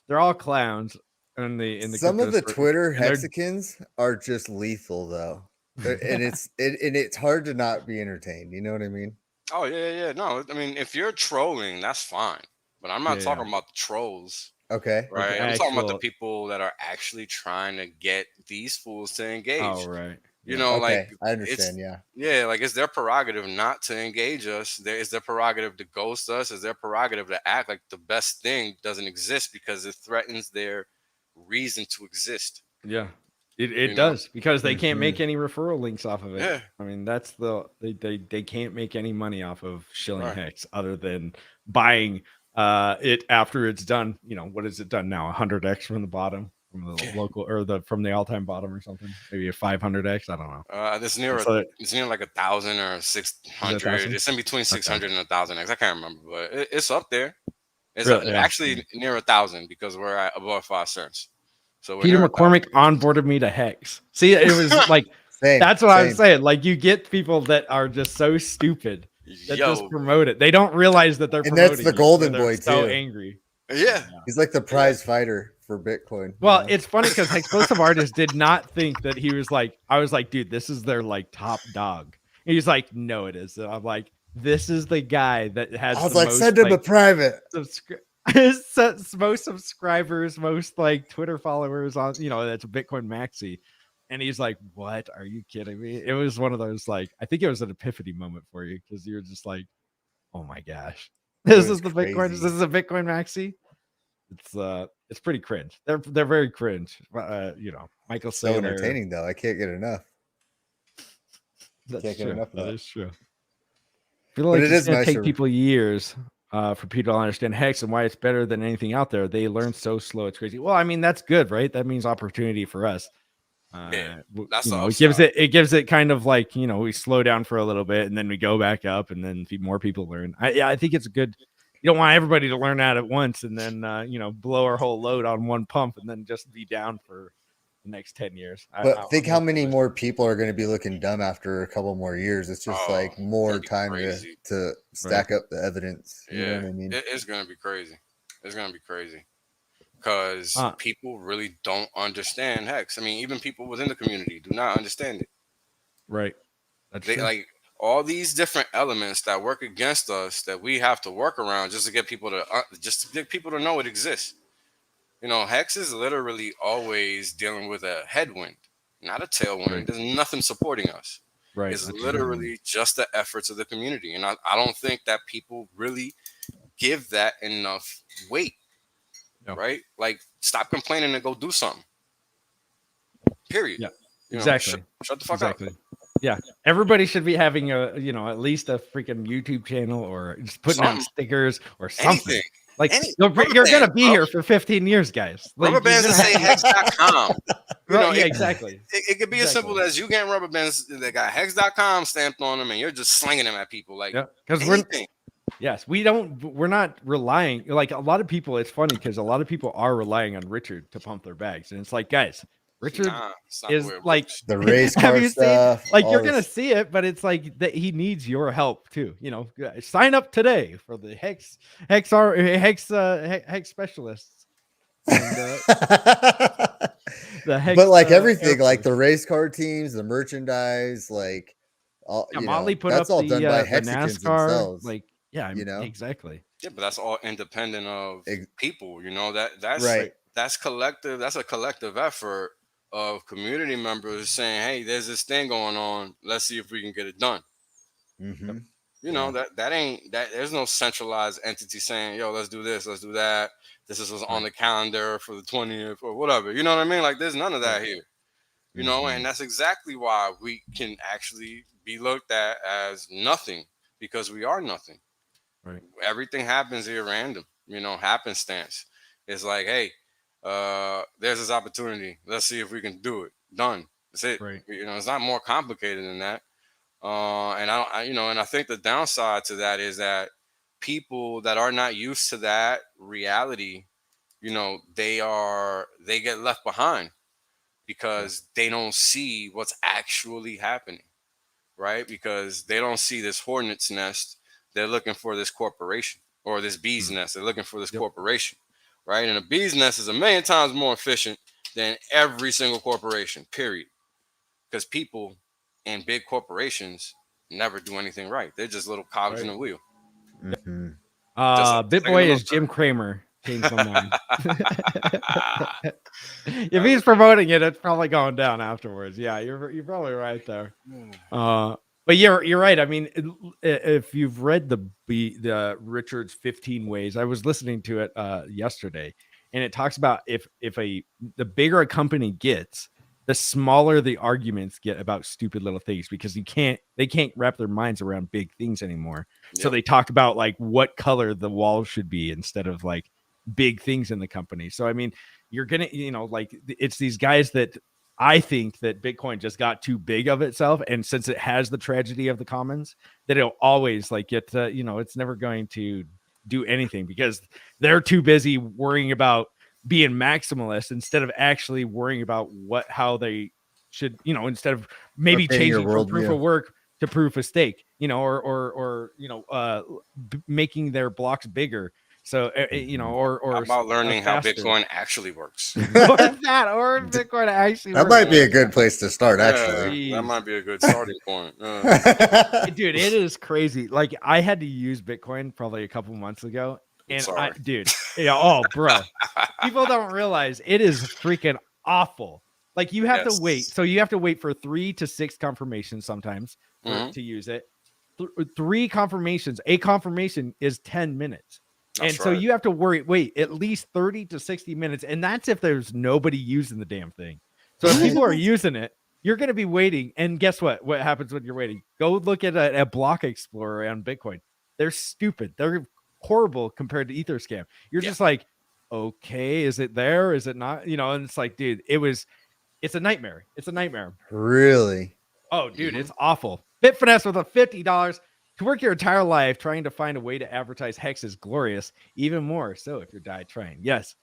they're all clowns in the Some of the crypto Twitter and they're- Hexicans are just lethal, though, and it's hard to not be entertained. You know what I mean? Oh, yeah. No, I mean, if you're trolling, that's fine. But I'm not Yeah, talking about the trolls, Okay. right? Like I'm talking about the actual- people that are actually trying to get these fools to engage. Oh, right. You Yeah. know, Okay, like, I understand. Yeah. yeah, like, it's their prerogative not to engage us. It's their prerogative to ghost us. It's their prerogative to act like the best thing doesn't exist because it threatens their reason to exist. Yeah, it You know? does, because they can't make any referral links off of it. Yeah. I mean, that's they can't make any money off of shilling Right. Hex other than buying it after it's done. You know, what is it done now? 100x from the bottom, from the local, or from the all-time bottom or something. Maybe a 500x. I don't know. It's near So it's near like 1,000 or 600. 1,000? It's in between 600 and 1,000x. I can't remember, but it's up there. It's Really? Yeah. actually near 1,000 because we're at above 5 cents. So we're Peter near 1,000. McCormick onboarded me to Hex. See, it was like Same. that's what I was same. saying. Like, you get people that are just so stupid that Yo, just promote it. They don't realize that they're And that's promoting the it, golden they're boy, so too. angry. yeah. He's like the prize fighter for Bitcoin. Well, you know? it's funny because Explosive Artist did not think that he was like, I was like, dude, this is their like top dog. And he's like, no, it is. And I'm like, this is the guy that has I was the like, most, send him a like, private. most subscribers, most like Twitter followers on, that's a Bitcoin maxi. And he's like, what? Are you kidding me? It was one of those, like, I think it was an epiphany moment for you, because you're just like, oh my gosh, this was is the Bitcoin. crazy. This is a Bitcoin maxi. It's pretty cringe. They're very cringe. Michael So Saylor. entertaining, though. I can't get enough. That's Can't get true. enough of That that. is true. I feel But like it it's is gonna nice take to- people years for people to understand Hex and why it's better than anything out there. They learn so slow, it's crazy. Well, I mean, that's good, right? That means opportunity for us. That's you the know, upside. it gives it kind of like, you know, we slow down for a little bit and then we go back up and then more people learn. I think it's a good. You don't want everybody to learn that at once and then you know, blow our whole load on one pump and then just be down for the next 10 years. But think how many more people are going to be looking dumb after a couple more years. It's just like more time to stack up the evidence. You know what I mean? It's going to be crazy. It's going to be crazy. Because people really don't understand Hex. I mean, even people within the community do not understand it. Right. They like all these different elements that work against us that we have to work around just to get people to know it exists. You know, Hex is literally always dealing with a headwind, not a tailwind. Right. There's nothing supporting us. Right. It's literally just the efforts of the community, and I don't think that people really give that enough weight. No. Right? Like, stop complaining and go do something. Period. Yeah. You know, exactly. Shut the fuck up. Yeah. Everybody should be having a, you know, at least a freaking YouTube channel or just putting out stickers or something. Anything. Like, you're going to be here for 15 years, guys. Like, rubber bands that say hex.com. You know, yeah, exactly. It could be as simple as you getting rubber bands that got hex.com stamped on them and you're just slinging them at people. Like, because we're not relying, like a lot of people, it's funny because a lot of people are relying on Richard to pump their bags. And it's like, guys, Richard is like the race car stuff. Like, you're going to see it, but it's like that he needs your help too. You know, sign up today for the hex specialists. And, the hex, but like everything, like the race car teams, the merchandise, like all, Molly put that's up all the, done by the Hexicans NASCAR, themselves. like, yeah, you know, exactly. Yeah, but that's all independent of people. You know, that's right. That's collective. That's a collective effort of community members saying, "Hey, there's this thing going on. Let's see if we can get it done." Mm-hmm. You know, that ain't that. There's no centralized entity saying, "Yo, let's do this, let's do that. This is what's on the calendar for the 20th or whatever." You know what I mean? Like, there's none of that here. You know, and that's exactly why we can actually be looked at as nothing, because we are nothing. Right. Everything happens here random. You know, happenstance. It's like, hey, there's this opportunity. Let's see if we can do it. Done. That's it. Right. You know, it's not more complicated than that. And I think the downside to that is that people that are not used to that reality, you know, they get left behind because they don't see what's actually happening, right? Because they don't see this hornet's nest. They're looking for this corporation, or this bee's nest. They're looking for this corporation, right? And a bee's nest is a million times more efficient than every single corporation, period. Because people and big corporations never do anything right. They're just little cogs in the wheel. Mm-hmm. BitBoy is Jim Cramer. Changed my mind. If he's promoting it, it's probably going down afterwards. Yeah, you're probably right there. But you're right. I mean, if you've read the Richard's 15 Ways, I was listening to it yesterday, and it talks about if the bigger a company gets, the smaller the arguments get about stupid little things, because they can't wrap their minds around big things anymore. Yep. So they talk about like what color the wall should be instead of like big things in the company. So I mean, you're gonna, you know, like it's these guys that I think that Bitcoin just got too big of itself, and since it has the tragedy of the commons, that it'll always like get you know, it's never going to do anything because they're too busy worrying about being maximalist instead of actually worrying about how they should, you know, instead of maybe changing from proof of work to proof of stake, you know, or you know, making their blocks bigger. So you know, or how about learning how Bitcoin actually works. or Bitcoin actually that works. Might be a good place to start. Actually, that might be a good starting point. Dude, it is crazy. Like, I had to use Bitcoin probably a couple months ago. And bro, people don't realize it is freaking awful. Like, you have to wait. So you have to wait for 3 to 6 confirmations sometimes to use it. 3 confirmations. A confirmation is 10 minutes. So you have to wait at least 30 to 60 minutes. And that's if there's nobody using the damn thing. So if people are using it, you're going to be waiting. And guess what? What happens when you're waiting? Go look at a block explorer on Bitcoin. They're stupid. They're horrible compared to Etherscan. You're just like, okay, is it there? Is it not? You know, and it's like, dude, it was It's a nightmare. It's a nightmare. Really? Oh, dude, it's awful. Bitfinesse with a $50 to work your entire life trying to find a way to advertise Hex is glorious. Even more so if you're die trying. Yes,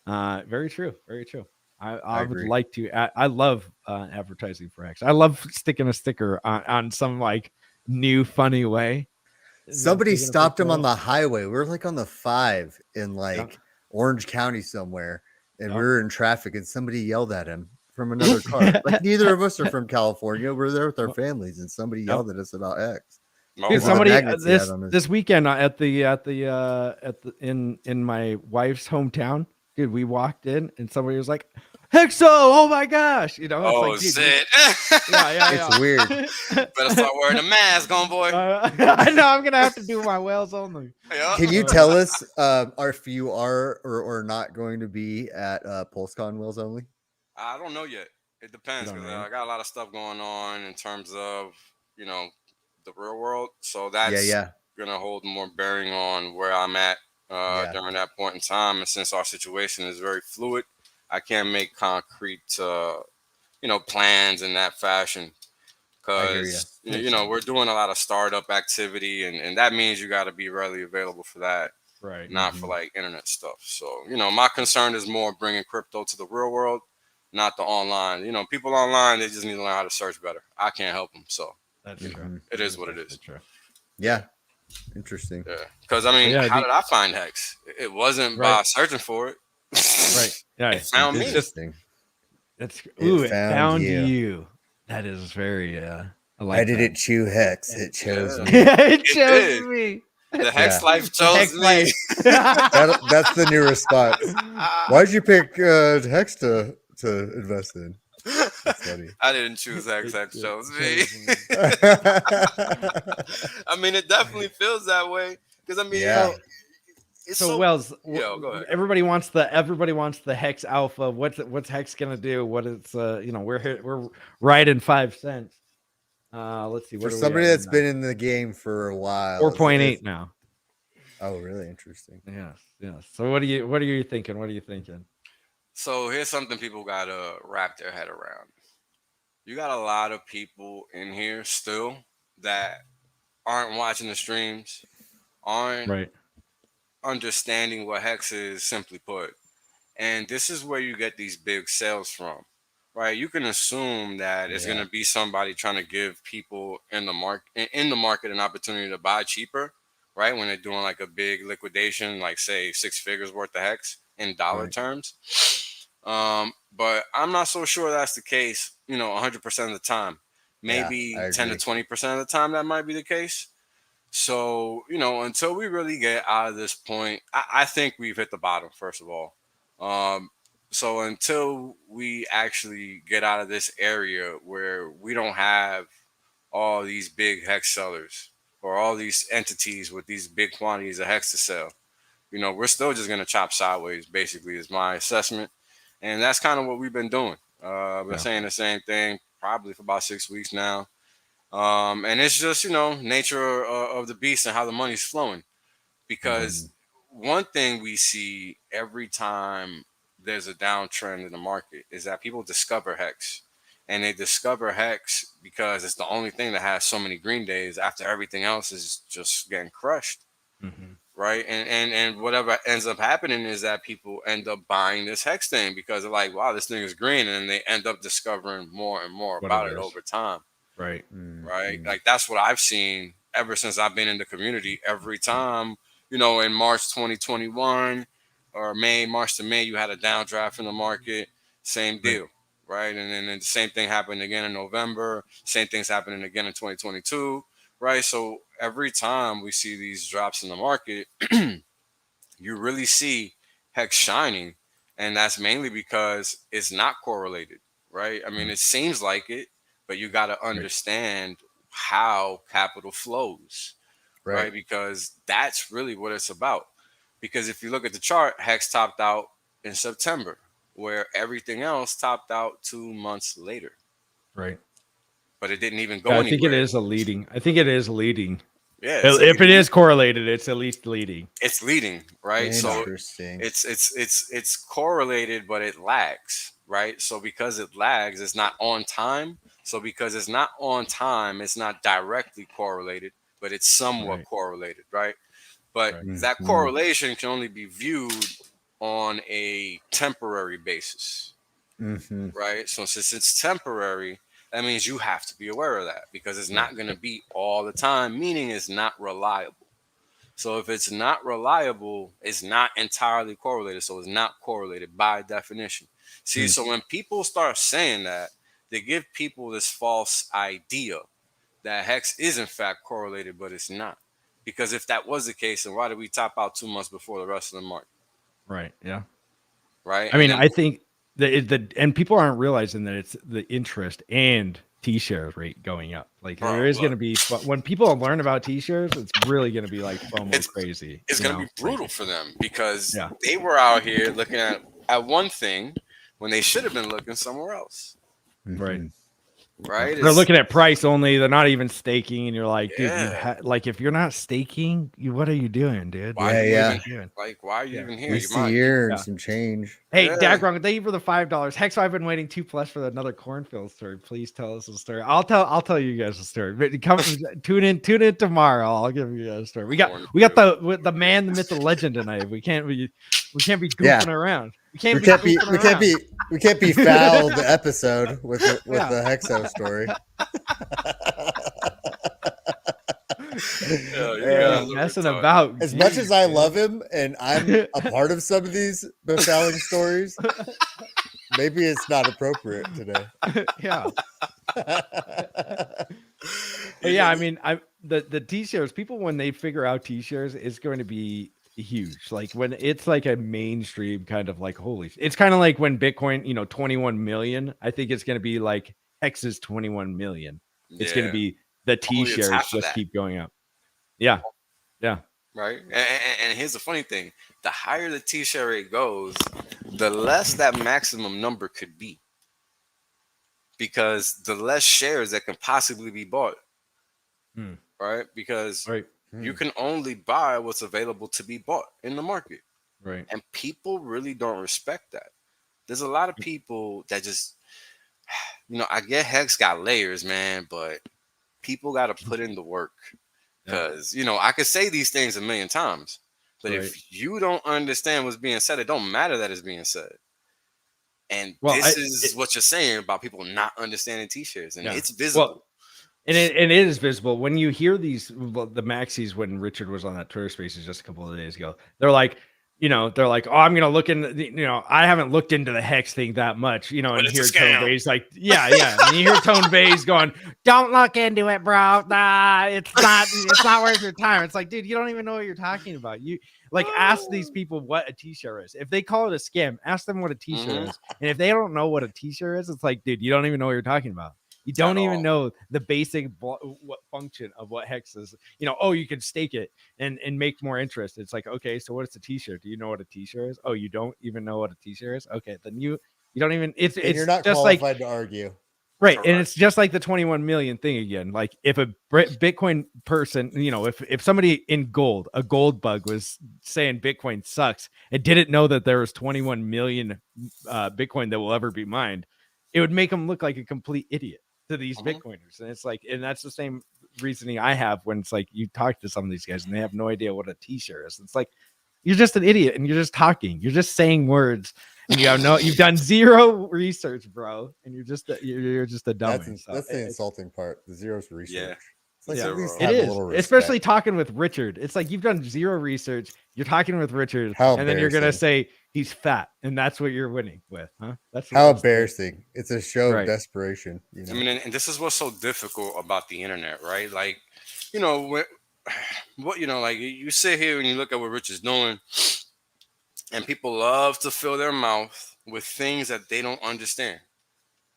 very true. Very true. I would agree. like to. I love advertising for Hex. I love sticking a sticker on some like new funny way. Somebody Taking a stopped him picture on of the highway. We were like on the 5 in like Orange County somewhere, and we were in traffic, and somebody yelled at him from another car. Like neither of us are from California. We're there with our families, and somebody yelled at us about X. Oh, Dude, wow. somebody magnets he had on his- this weekend in my wife's hometown, dude, we walked in and somebody was like, "Hexo, oh my gosh!" You know, it's Oh like, dude, shit! It's weird. Better start wearing a mask, on boy. I know I'm gonna have to do my whales only. Yeah. Can you tell us if you are or not going to be at PulseCon Whales Only? I don't know yet. It depends You don't because know? I got a lot of stuff going on in terms of the real world. So that's Yeah. gonna hold more bearing on where I'm at during that point in time. And since our situation is very fluid, I can't make concrete plans in that fashion. Because we're doing a lot of startup activity, and that means you got to be readily available for that, Right. not for like internet stuff. So my concern is more bringing crypto to the real world, not the online. People online, they just need to learn how to search better. I can't help them, so That's true. it is what it is. True. Yeah. Interesting. Yeah, because how did I find Hex? It wasn't by searching for it. Right. Yeah. It found me. Interesting. It found you. That is very I like I didn't chew Hex. It chose me. it chose me. The Hex life chose Hex me. life. That's the new response. Why'd you pick Hex to invest in? That's funny. I didn't choose Hex. Hex chose me. I mean, it definitely feels that way because it's so Wells, go ahead. Everybody wants the Hex Alpha. What's Hex gonna do? What it's we're right in 5 cents. Let's see. For somebody that's been in the game for a while, 4.8 now. Oh, really interesting. Yes. So what are you thinking? What are you thinking? So here's something people gotta wrap their head around. You got a lot of people in here still that aren't watching the streams, aren't understanding what Hex is, simply put. And this is where you get these big sales from, right? You can assume that it's going to be somebody trying to give people in the market an opportunity to buy cheaper, right? When they're doing like a big liquidation, like say 6 figures worth of Hex in dollar terms. But I'm not so sure that's the case, 100% of the time. Maybe 10 to 20% of the time that might be the case. So, until we really get out of this point, I think we've hit the bottom, first of all. So until we actually get out of this area where we don't have all these big Hex sellers or all these entities with these big quantities of Hex to sell, we're still just going to chop sideways, basically, is my assessment. And that's kind of what we've been doing. I've been saying the same thing probably for about 6 weeks now. And it's just, nature of the beast and how the money's flowing. Because one thing we see every time there's a downtrend in the market is that people discover Hex. And they discover Hex because it's the only thing that has so many green days after everything else is just getting crushed. Right. And whatever ends up happening is that people end up buying this Hex thing because they're like, wow, this thing is green. And they end up discovering more and more about it over time. Right. Like that's what I've seen ever since I've been in the community. Every time, in March 2021 or March to May, you had a downdraft in the market. Same deal. Right. And then the same thing happened again in November. Same thing's happening again in 2022. Right. So every time we see these drops in the market, you really see Hex shining. And that's mainly because it's not correlated. Right. I mean, it seems like it, but you got to understand how capital flows. Right. Because that's really what it's about. Because if you look at the chart, Hex topped out in September, where everything else topped out 2 months later. Right. But it didn't even go anywhere. I think it is leading. Yeah. If it is correlated, it's at least leading. It's leading, right? Interesting. So it's correlated, but it lags, right? So because it lags, it's not on time. So because it's not on time, it's not directly correlated, but it's somewhat Right. correlated, right? But Right. that Mhm. correlation can only be viewed on a temporary basis, Mhm. right? So since it's temporary, that means you have to be aware of that because it's not going to be all the time, meaning it's not reliable. So if it's not reliable, it's not entirely correlated. So it's not correlated by definition. See, Mm. so when people start saying that, they give people this false idea that Hex is in fact correlated, but it's not. Because if that was the case, then why did we top out 2 months before the rest of the market? Right. Yeah. Right. I And mean, then I think and people aren't realizing that it's the interest and T-shares rate going up. Like there bro, is going look, to be when people learn about T-shares, it's really going to be like FOMO it's crazy. it's You gonna know, be like brutal for them because yeah, they were out here looking at one thing when they should have been looking somewhere else. right. Mhm. Yeah. Right? They're It's looking at price only. They're not even staking, and you're like, dude, yeah. like if you're not staking, what are you doing, dude? Why Like, are Yeah, you what are yeah. even you doing? like? Why are you Yeah. even here? It's You the might, year and Yeah. some change. Hey, yeah. Dagrong, thank you for the $5. Hex, I've been waiting 2+ for another cornfield story. Please tell us a story. I'll tell you guys a story. But come tune in tomorrow. I'll give you guys a story. We got the man, the myth, the legend tonight. We can't be Yeah. goofing around. We We can't be can't be goofing we can't around. be we can't be foul the episode with Yeah. the Hexo story. Yeah, you Yeah, guys are messing retarded. about. As much Jeez, as I man. love him and I'm a part of some of these befouling stories, maybe it's not appropriate today. Yeah. But You yeah, I know, mean, the T-shares, people when they figure out T-shares, it's going to be huge. Like when it's like a mainstream kind of like it's kind of like when Bitcoin, 21 million. I think it's going to be like Hex's 21 million. It's going to yeah. be the Only it's T-shares half of just that, keep going up. Yeah. Yeah. right? And here's the funny thing: the higher the T-share rate goes, the less that maximum number could be, because the less shares that can possibly be bought, Hmm. right? Because Right. you Hmm. can only buy what's available to be bought in the market, Right. and people really don't respect that. There's a lot of people that just, I get Hex got layers, man, but people got to put in the work. Yeah. Because, I could say these things a million times, but Right. if you don't understand what's being said, it don't matter that it's being said. And Well, this is what you're saying about people not understanding T-shirts, and yeah. it's visible. Well, and it is visible when you hear the maxis. When Richard was on that Twitter Spaces just a couple of days ago, they're like, oh, I'm gonna look in. I haven't looked into the Hex thing that much, But and it's a hear Tone scam. Bay's like, yeah, and you hear Tone Bay's going, don't look into it, bro. Nah, it's not worth your time. It's like, dude, you don't even know what you're talking about. You like ask these people what a T-shirt is. If they call it a scam, ask them what a T-shirt Mhm. is. And if they don't know what a T-shirt is, it's like, dude, you don't even know what you're talking about. You don't even all. know the basic what function of what Hex is. Oh, you can stake it and make more interest. It's like, okay, so what's a T-shirt? Do you know what a T-shirt is? Oh, you don't even know what a T-shirt is? Okay, then you don't even. It's And you're it's not just like qualified to argue. right, and Correct. it's just like the 21 million thing again. Like if a Bitcoin person, if somebody in a gold bug was saying Bitcoin sucks and didn't know that there was 21 million Bitcoin that will ever be mined, it would make them look like a complete idiot to these Mhm. Bitcoiners. And it's like, and that's the same reasoning I have when it's like you talk to some of these guys and they have no idea what a T-shirt is. It's like you're just an idiot and you're just talking. You're just saying words and you've done zero research, bro. And you're just a dummy. That's the insulting part. The zero's research. Yeah. It's like Yeah, at least it have a is, little respect. especially talking with Richard. It's like you've done zero research. You're talking with Richard, How and then you're gonna embarrassing. say he's fat, and that's what you're winning with, huh? That's How that's- embarrassing. It's a show Right. of desperation. I mean, and this is what's so difficult about the internet, right? Like, what like you sit here and you look at what Rich is doing, and people love to fill their mouth with things that they don't understand,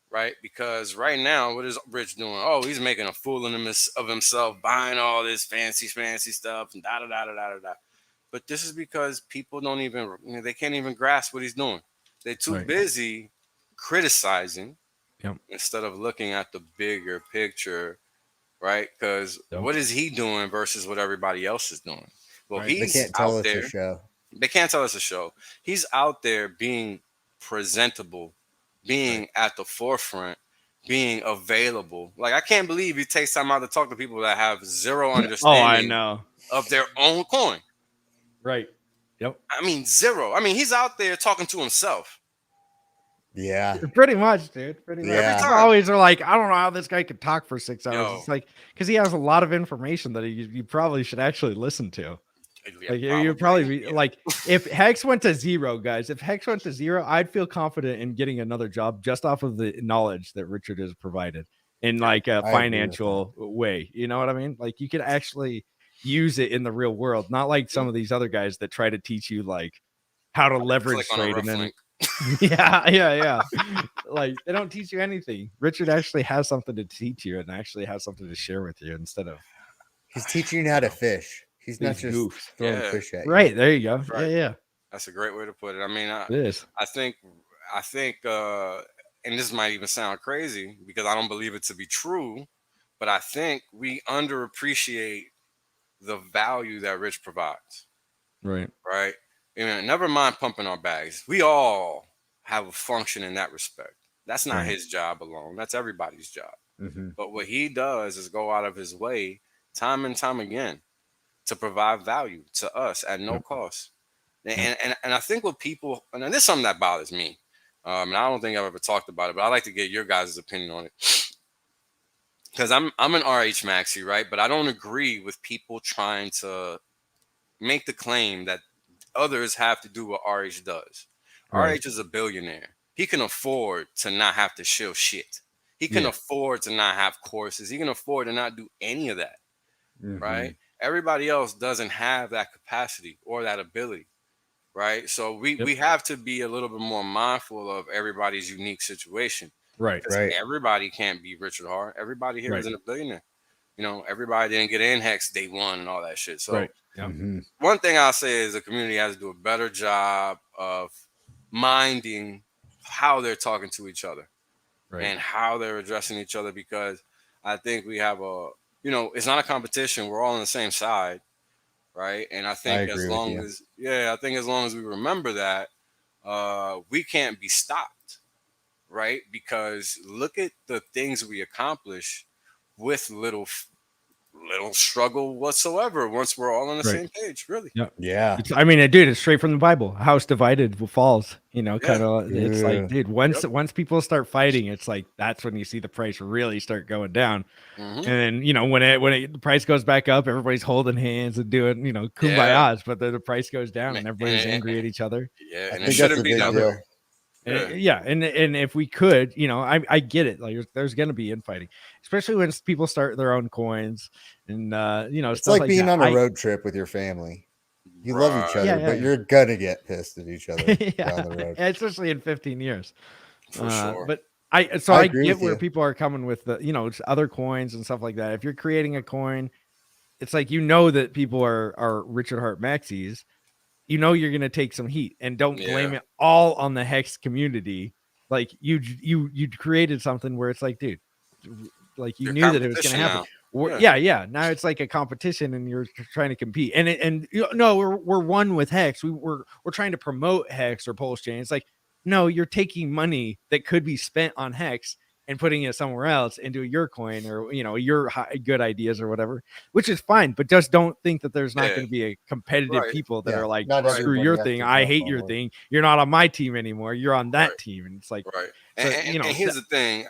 right? Because right now, what is Rich doing? Oh, he's making a fool of himself, buying all this fancy stuff, and da da da da da da. But this is because people don't even, they can't even grasp what he's doing. They're too Right. busy criticizing Yep. instead of looking at the bigger picture, right? Because Yep. what is he doing versus what everybody else is doing? Well, Right. They he's can't tell out us there. a show. They can't tell us a show. He's out there being presentable being at the forefront, being available. Like I can't believe he takes time out to talk to people that have zero Oh, I understanding know. of their own coin. Right. Yep. I mean, zero. I mean, he's out there talking to himself. Yeah. Pretty much, dude. Pretty much. Yeah. Every People time. always are like, I don't know how this guy could talk for 6 hours. Yo. It's like because he has a lot of information that you probably should actually listen to. Yeah, Like you'd probably be like, if Hex went to zero, guys. If Hex went to zero, I'd feel confident in getting another job just off of the knowledge that Richard has provided in like a I agree with financial way. You know what I mean? Like you could actually use it in the real world, not like some of these other guys that try to teach you like how to leverage click on a trade rough and then link. yeah. Like they don't teach you anything. Richard actually has something to teach you and actually has something to share with you instead of He's teaching you how to fish. He's not these just goofs. throwing Yeah. fish at you. Right, there you go. Right. Yeah. That's a great way to put it. I mean, It is. I think, and this might even sound crazy because I don't believe it to be true, but I think we underappreciate the value that Rich provides. Right. Right? You know, never mind pumping our bags. We all have a function in that respect. That's not Right. his job alone. That's everybody's job. Mhm. But what he does is go out of his way time and time again to provide value to us at no Yep. cost. And I think what people, and this is something that bothers me, and I don't think I've ever talked about it, but I'd like to get your guys' opinion on it. Because I'm an RH Maxi, right? But I don't agree with people trying to make the claim that others have to do what RH does. Right. RH is a billionaire. He can afford to not have to shill shit. He can Yeah. afford to not have courses. He can afford to not do any of that, Mhm. right? Everybody else doesn't have that capacity or that ability, right? So we have to be a little bit more mindful of everybody's unique situation. Right. Because Right. everybody can't be Richard Hart. Everybody here Right. isn't a billionaire. You know, everybody didn't get in Hex day one and all that shit. So Right. Yeah. Mhm. one thing I'll say is the community has to do a better job of minding how they're talking to each other Right. and how they're addressing each other, because I think we have it's not a competition. We're all on the same side, right? And I think agree as with long you. as we remember that, we can't be stopped, right? Because look at the things we accomplish with little struggle whatsoever once we're all on the Right. same page, really. Yeah. I mean, dude, it's straight from the Bible. A house divided falls. You know, Yeah. kind of. It's Yeah. like, dude, once people start fighting, it's like that's when you see the price really start going down. Mhm. And then when the price goes back up, everybody's holding hands and doing kumbayas. But then the price goes down and everybody's angry at each other. Yeah, I and it think that's shouldn't a be big that deal. way. And, and if we could, I get it. Like there's gonna be infighting, especially when people start their own coins and It's stuff like being that. on a road trip with your family. You love each Right. other, Yeah, but yeah. you're gonna get pissed at each other Yeah, down the road. especially in 15 years. For sure. But I I agree get with where you. people are coming with the other coins and stuff like that. If you're creating a coin, it's like that people are Richard Hart Maxis. You're gonna take some heat, and don't blame Yeah. it all on the Hex community. Like you created something where it's like, dude, like you Your knew that it was gonna competition happen. now. Yeah. Now it's like a competition, and you're trying to compete. And we're one with Hex. We're trying to promote Hex or Pulsechain. It's like, no, you're taking money that could be spent on Hex and putting it somewhere else into your coin or your good ideas or whatever, which is fine. But just don't think that there's not Yeah. going to be a competitive Right. people that Yeah, are like, not screw everybody your has thing. to I jump hate on your board. thing. You're not on my team anymore. You're on that Right. team, and it's like, Right. So, And here's the thing,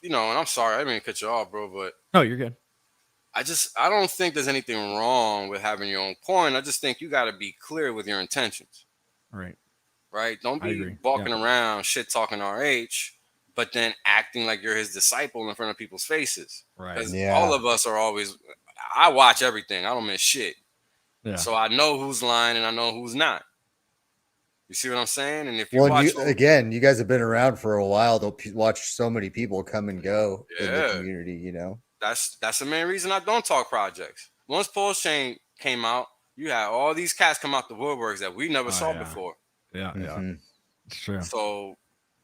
and I'm sorry, I didn't mean to cut you off, bro, but no, you're good. I don't think there's anything wrong with having your own coin. I just think you got to be clear with your intentions, All right. right? Don't I be agree. walking around shit talking RH, but then acting like you're his disciple in front of people's faces. Right. Because Yeah. all of us are always, I watch everything. I don't miss shit. Yeah. So I know who's lying and I know who's not. You see what I'm saying? And if you Well, watch, you guys have been around for a while. They'll watch so many people come and go in the Yeah. community. that's the main reason I don't talk projects. Once Pulsechain came out, you had all these cats come out the woodworks that we never saw yeah. before. Yeah. Mhm. It's true. So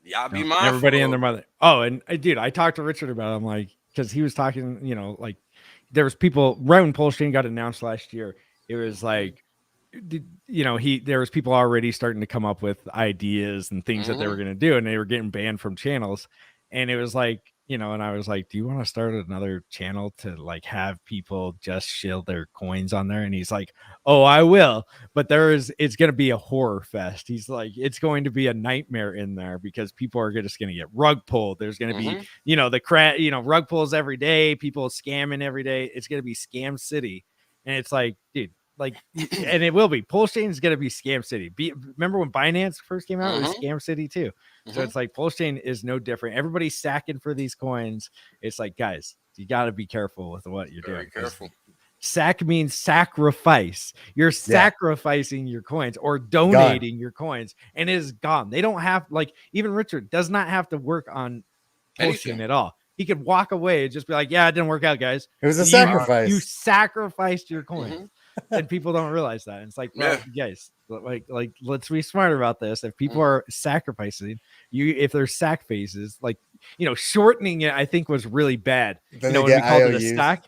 y'all be Yeah. mindful. Everybody and their mother. Oh, and dude, I talked to Richard about it. I'm like, because he was talking, like there was people right when Pulsechain got announced last year. It was like there was people already starting to come up with ideas and things that they were going to do, and they were getting banned from channels. And it was like, and I was like, do you want to start another channel to like have people just shill their coins on there? And he's like, oh, I will, but it's going to be a horror fest. He's like, it's going to be a nightmare in there because people are just going to get rug pulled. There's going to be, rug pulls every day, people scamming every day. It's going to be scam city. And it's like, dude, like, and it will be. Pulsechain is going to be scam city. Remember when Binance first came out? It was scam city too. So it's like Pulsechain is no different. Everybody's sacking for these coins. It's like, guys, you got to be careful with what you're doing. Careful. Sack means sacrifice. You're sacrificing your coins or donating your coins, and it is gone. They don't have, like, even Richard does not have to work on Pulsechain at all. He could walk away and just be like, yeah, it didn't work out, guys. It was a sacrifice. You sacrificed your coin. And people don't realize that. And it's like, well, guys, like let's be smart about this. If people are sacrificing if there's sack phases, like, shortening it, I think was really bad. Then when we called it a sack.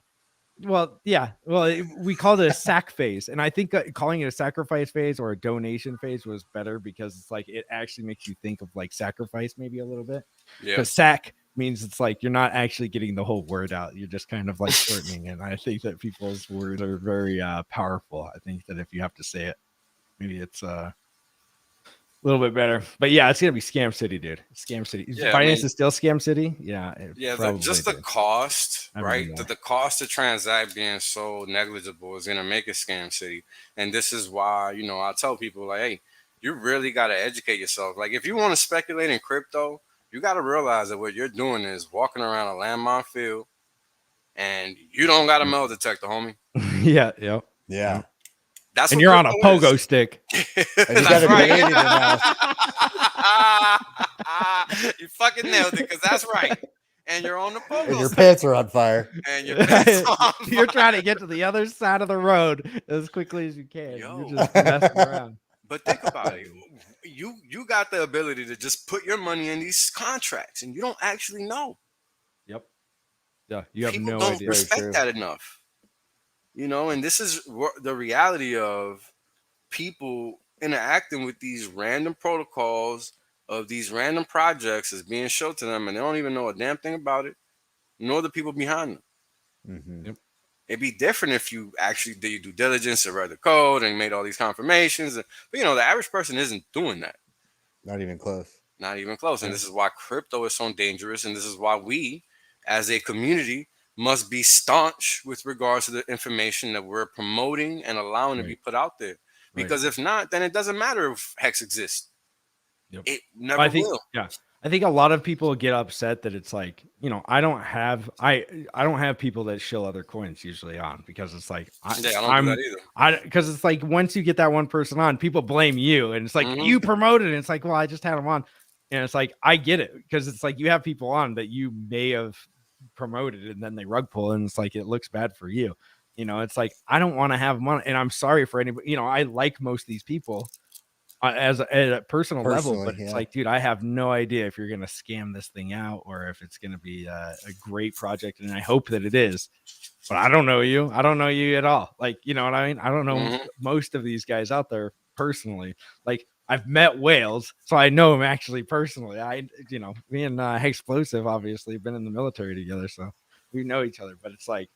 Well, yeah. Well, we called it a sack phase. And I think calling it a sacrifice phase or a donation phase was better because it's like, it actually makes you think of like sacrifice maybe a little bit. Yeah. Because sack means it's like you're not actually getting the whole word out. You're just kind of like shortening. And I think that people's words are very powerful. I think that if you have to say it, maybe it's a little bit better. But yeah, it's gonna be scam city, dude. Scam city. Yeah, Binance is still scam city. Yeah. Just the cost, right? The cost to transact being so negligible is gonna make it scam city. And this is why, I tell people like, hey, you really gotta educate yourself. Like, if you want to speculate in crypto, you got to realize that what you're doing is walking around a landmine field, and you don't got a metal detector, homie. Yeah. That's and you're on a pogo stick. And you got to be in You fucking nailed it, because that's right. And you're on the pogo and your pants are on fire. And your pants are on fire. You're trying to get to the other side of the road as quickly as you can. You're just messing around. But think about it. You got the ability to just put your money in these contracts, and you don't actually know. Yep. Yeah, you have People no don't idea. respect that enough. And this is the reality of people interacting with these random protocols of these random projects is being shown to them, and they don't even know a damn thing about it, nor the people behind them. Yep. It'd be different if you actually did your due diligence and read the code and made all these confirmations. But the average person isn't doing that. Not even close. Not even close. And this is why crypto is so dangerous. And this is why we, as a community, must be staunch with regards to the information that we're promoting and allowing to be put out there. Because if not, then it doesn't matter if Hex exists. Yep. It never will. Yeah. I think a lot of people get upset that it's like, I don't have people that shill other coins usually on, because it's like, I don't do that either. Because it's like, once you get that one person on, people blame you, and it's like, you promoted it. And it's like, well, I just had them on. And it's like, I get it, because it's like, you have people on that you may have promoted and then they rug pull, and it's like, it looks bad for you. It's like, I don't want to have them on, and I'm sorry for anybody. I like most of these people at a personal level, but it's like, dude, I have no idea if you're gonna scam this thing out or if it's gonna be a great project, and I hope that it is, but I don't know you at all. Like, you know what I mean? I don't know most of these guys out there personally. Like, I've met Whales, so I know him actually personally. Me and Explosive obviously been in the military together, so we know each other. But it's like,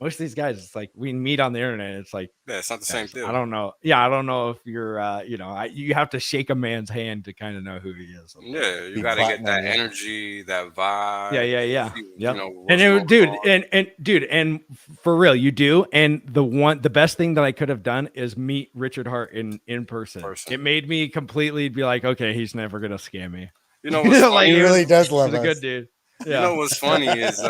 most of these guys, it's like, we meet on the internet. It's like, it's not the same deal. I don't know. Yeah, I don't know if you're, you have to shake a man's hand to kind of know who he is. Yeah, you got to get that energy, that vibe. Yeah. And for real, you do. And the best thing that I could have done is meet Richard Hart in person. It made me completely be like, okay, he's never gonna scam me. What's funny? He really does love us. A good dude. Yeah. What's funny is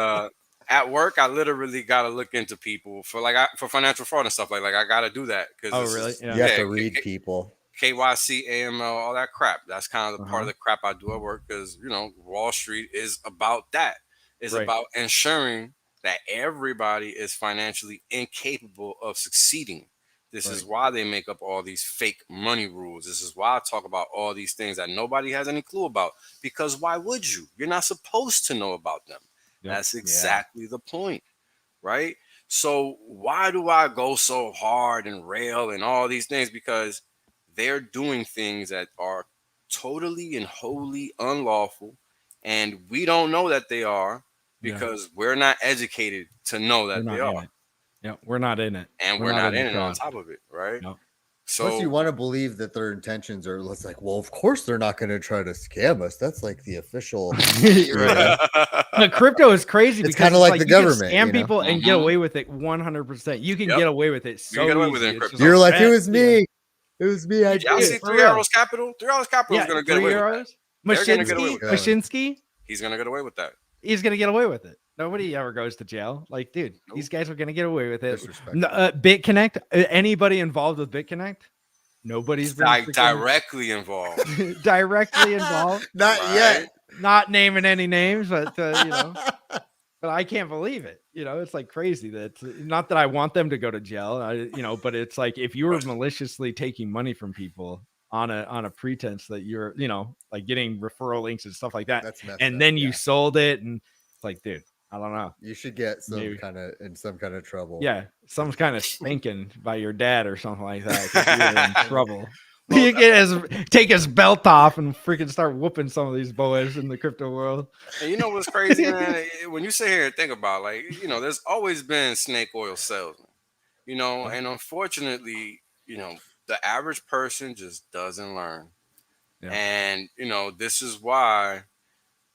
at work, I literally got to look into people for financial fraud and stuff like I got to do that. Really? You have to read people. KYC, AML, all that crap. That's kind of the part of the crap I do at work, because, Wall Street is about that. It's about ensuring that everybody is financially incapable of succeeding. This is why they make up all these fake money rules. This is why I talk about all these things that nobody has any clue about, because why would you? You're not supposed to know about them. That's exactly the point, right? So why do I go so hard and rail and all these things? Because they're doing things that are totally and wholly unlawful, and we don't know that they are because we're not educated to know We're that not they in are, it. Yeah, we're not in it. and we're not in the it on crowd. top of it, right? No. Plus, you So want to believe that their intentions are. It's like, well, of course they're not going to try to scam us. That's like the official. Right. But crypto is crazy It's because kinda like the you can government, scam you know? people and get Mhm. away with it 100%. You can Yep. get away with it so get away with it easy. in It's crypto. just You're like, it that- was me. It was me. I y'all did see it. for Three real. Arrows Capital? Three Arrows Capital is Yeah, going to get 3 away with that. euros. They're gonna get away with that. Mashinsky, He's going to get away with that. he's gonna get away with it. Nobody ever goes to jail. Like, dude, these guys are gonna get away with it. Disrespectful. BitConnect, anybody involved with BitConnect? Nobody's been freaking Directly involved. directly involved. Not Right. yet. Not naming any names, but you know. But I can't believe it. You know, it's like crazy that not that I want them to go to jail, but it's like if you were maliciously taking money from people on a pretense that you're, like getting referral links and stuff like that, That's messed and up, then you yeah. sold it, and it's like, dude, I don't know. You should get Maybe. some kind of trouble. Yeah, some kind of spanking by your dad or something like that. 'Cause you're in trouble. Well, You take his belt off and freaking start whooping some of these boys in the crypto world. And you know what's crazy, man? When you sit here and think about, like, there's always been snake oil salesmen, and unfortunately, the average person just doesn't learn. Yeah. And, this is why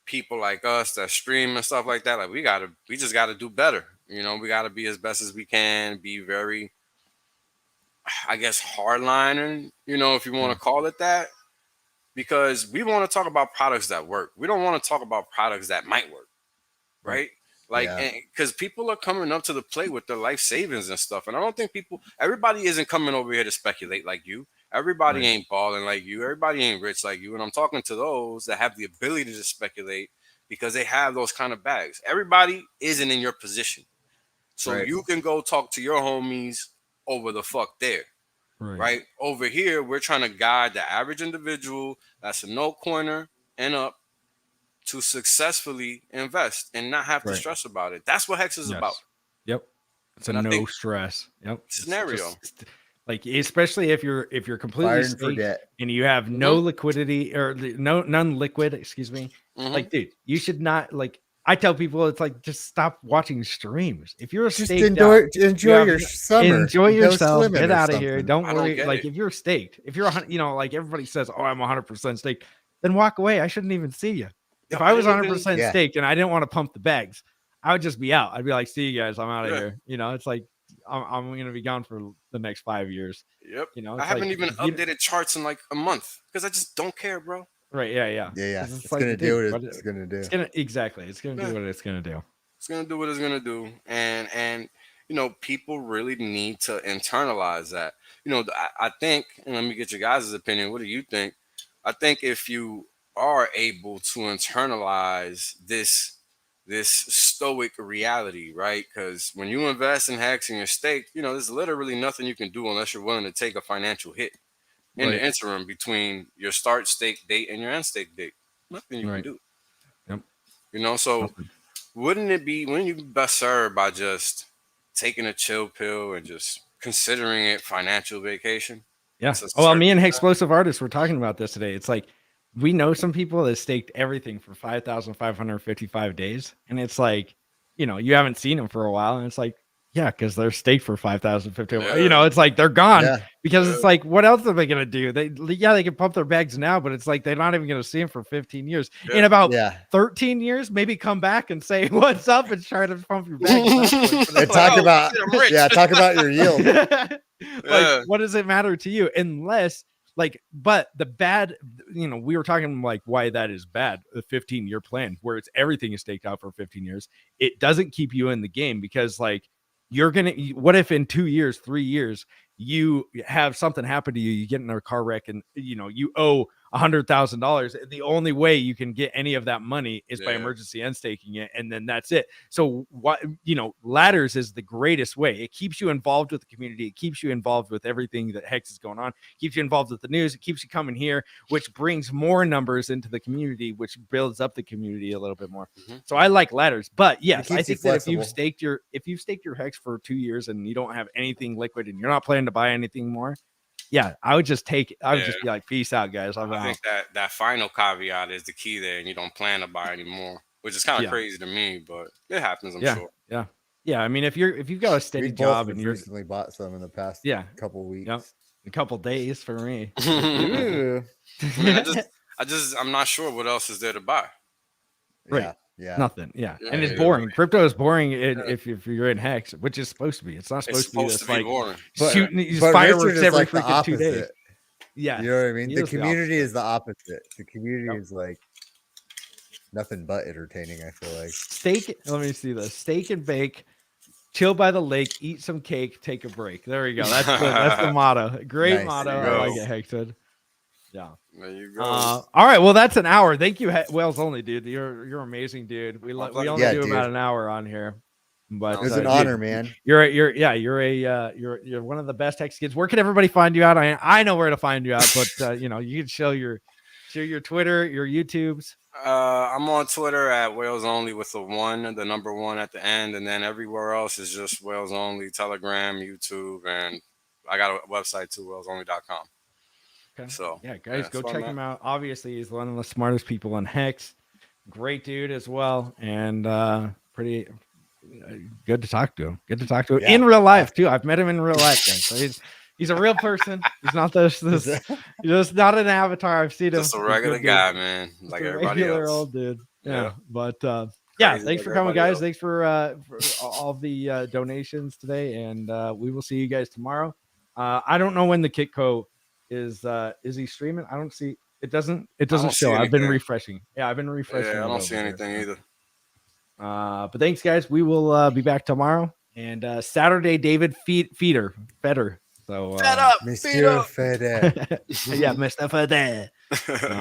people like us that stream and stuff like that, like, we just gotta do better. We gotta be as best as we can, be very, I guess, hardlining, if you want to call it that, because we want to talk about products that work. We don't want to talk about products that might work, right? Like, because people are coming up to the plate with their life savings and stuff, and I don't think everybody isn't coming over here to speculate like you. Everybody ain't balling like you. Everybody ain't rich like you. And I'm talking to those that have the ability to speculate because they have those kind of bags. Everybody isn't in your position, so you can go talk to your homies over the fuck there. Right over here, we're trying to guide the average individual that's a no coiner and up to successfully invest and not have to stress about it. That's what Hex is about. Yep, it's a no stress. Yep, scenario. Like, especially if you're completely staked and you have no liquidity or none liquid. Excuse me. Like, dude, you should not like. I tell people it's like just stop watching streams. If you're just staked enjoy out, your summer, enjoy yourself, get out of something. here. Don't worry. Like, if you're staked, if you're like everybody says, oh, I'm 100% staked, then walk away. I shouldn't even see you. If I was 100% staked and I didn't want to pump the bags, I would just be out. I'd be like, see you guys, I'm out of here. It's like I'm gonna be gone for the next 5 years. Yep. I It's haven't like, even updated charts in like a month because I just don't care, bro. Right. Yeah. It's like, gonna do what it's gonna do. It's gonna do what it's gonna do. It's gonna do what it's gonna do, and people really need to internalize that. I think, and let me get your guys' opinion. What do you think? I think if you are able to internalize this stoic reality, right? Because when you invest in Hex and you're staked, there's literally nothing you can do unless you're willing to take a financial hit in the interim between your start stake date and your end stake date. Nothing you can do. Yep. So wouldn't you be best served by just taking a chill pill and just considering it financial vacation? Yeah. Well, me and Explosive Artists were talking about this today. It's like, we know some people that staked everything for 5,555 days. And it's like, you haven't seen them for a while. And it's like, yeah, because they're staked for 5,050. It's like they're gone because it's like, what else are they going to do? They can pump their bags now, but it's like they're not even going to see them for 15 years. In about 13 years, maybe come back and say, what's up, and try to pump your bags. And talk about your yield. Like, what does it matter to you? Unless, like, but the bad, we were talking like why that is bad. The 15-year plan where it's everything is staked out for 15 years. It doesn't keep you in the game because, like, what if in 2 years, 3 years, you have something happen to you, you get in a car wreck and you owe $100,000. The only way you can get any of that money is by Yeah. emergency end staking it, and then that's it. So what, ladders is the greatest way. It keeps you involved with the community. It keeps you involved with everything that Hex is going on. Keeps you involved with the news. It keeps you coming here, which brings more numbers into the community, which builds up the community a little bit more. So I like ladders, but yes, I keeps you think that if you've flexible. staked your Hex for 2 years and you don't have anything liquid and you're not planning to buy anything more, yeah, I would just take it. I would just be like, peace out, guys. I'm I out. think that final caveat is the key there, and you don't plan to buy anymore, which is kind of Yeah. crazy to me, but it happens, I'm Yeah. sure. Yeah, I mean, if you've got a steady We both job have and you're recently bought some in the past couple weeks. Yep. A couple days for me. Ooh. I mean, I'm not sure what else is there to buy. Right. Yeah. Nothing. Yeah. Yeah, And it's yeah. boring. Crypto is boring if you're in Hex, which is supposed to be. It's not It's supposed to be supposed this to be like boring. shooting these But fireworks Richard is every like the freaking 2 days. opposite. Yeah. You know what I mean? he The is the community opposite. is the opposite. The community Yep. is like nothing but entertaining, I feel like. Steak. Let me see this. Steak and bake. Chill by the lake. Eat some cake. Take a break. There we go. That's that's the motto. Great Nice. motto. There you I like go. it, Hexwood. Yeah. There you go. All right. Well, that's an hour. Thank you, Wales Only, dude. You're amazing, dude. We only Yeah, do dude. about an hour on here, but It was an dude, honor, man. You're one of the best Hex kids. Where can everybody find you out? I know where to find you out, but you can share your Twitter, your YouTubes. I'm on Twitter at WhalesOnly with the number 1 at the end, and then everywhere else is just WhalesOnly, Telegram, YouTube, and I got a website too, WhalesOnly.com. Okay. So yeah, guys, that's go where check I'm him at. out. Obviously, he's one of the smartest people on Hex. Great dude as well, and pretty good to talk to him. Good to talk to him Yeah. in real life too. I've met him in real life, guys. So he's a real person. He's not this just not an avatar. I've seen him. Just a He's regular good dude. guy, man, Just like a everybody regular else. old dude. Yeah, Yeah. but Crazy thanks like for coming, everybody guys. else. Thanks for all the donations today, and we will see you guys tomorrow. I don't know when the Kitco is he streaming? I don't see it. Doesn't don't see show. I've been anything. refreshing. Yeah, I've been refreshing. Yeah, I it don't over see here, anything so. either. But thanks, guys. We will be back tomorrow, and Saturday, David Feder. So Monsieur Fede. yeah, Mr. Feder.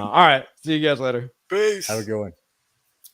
All right, see you guys later. Peace. Have a good one.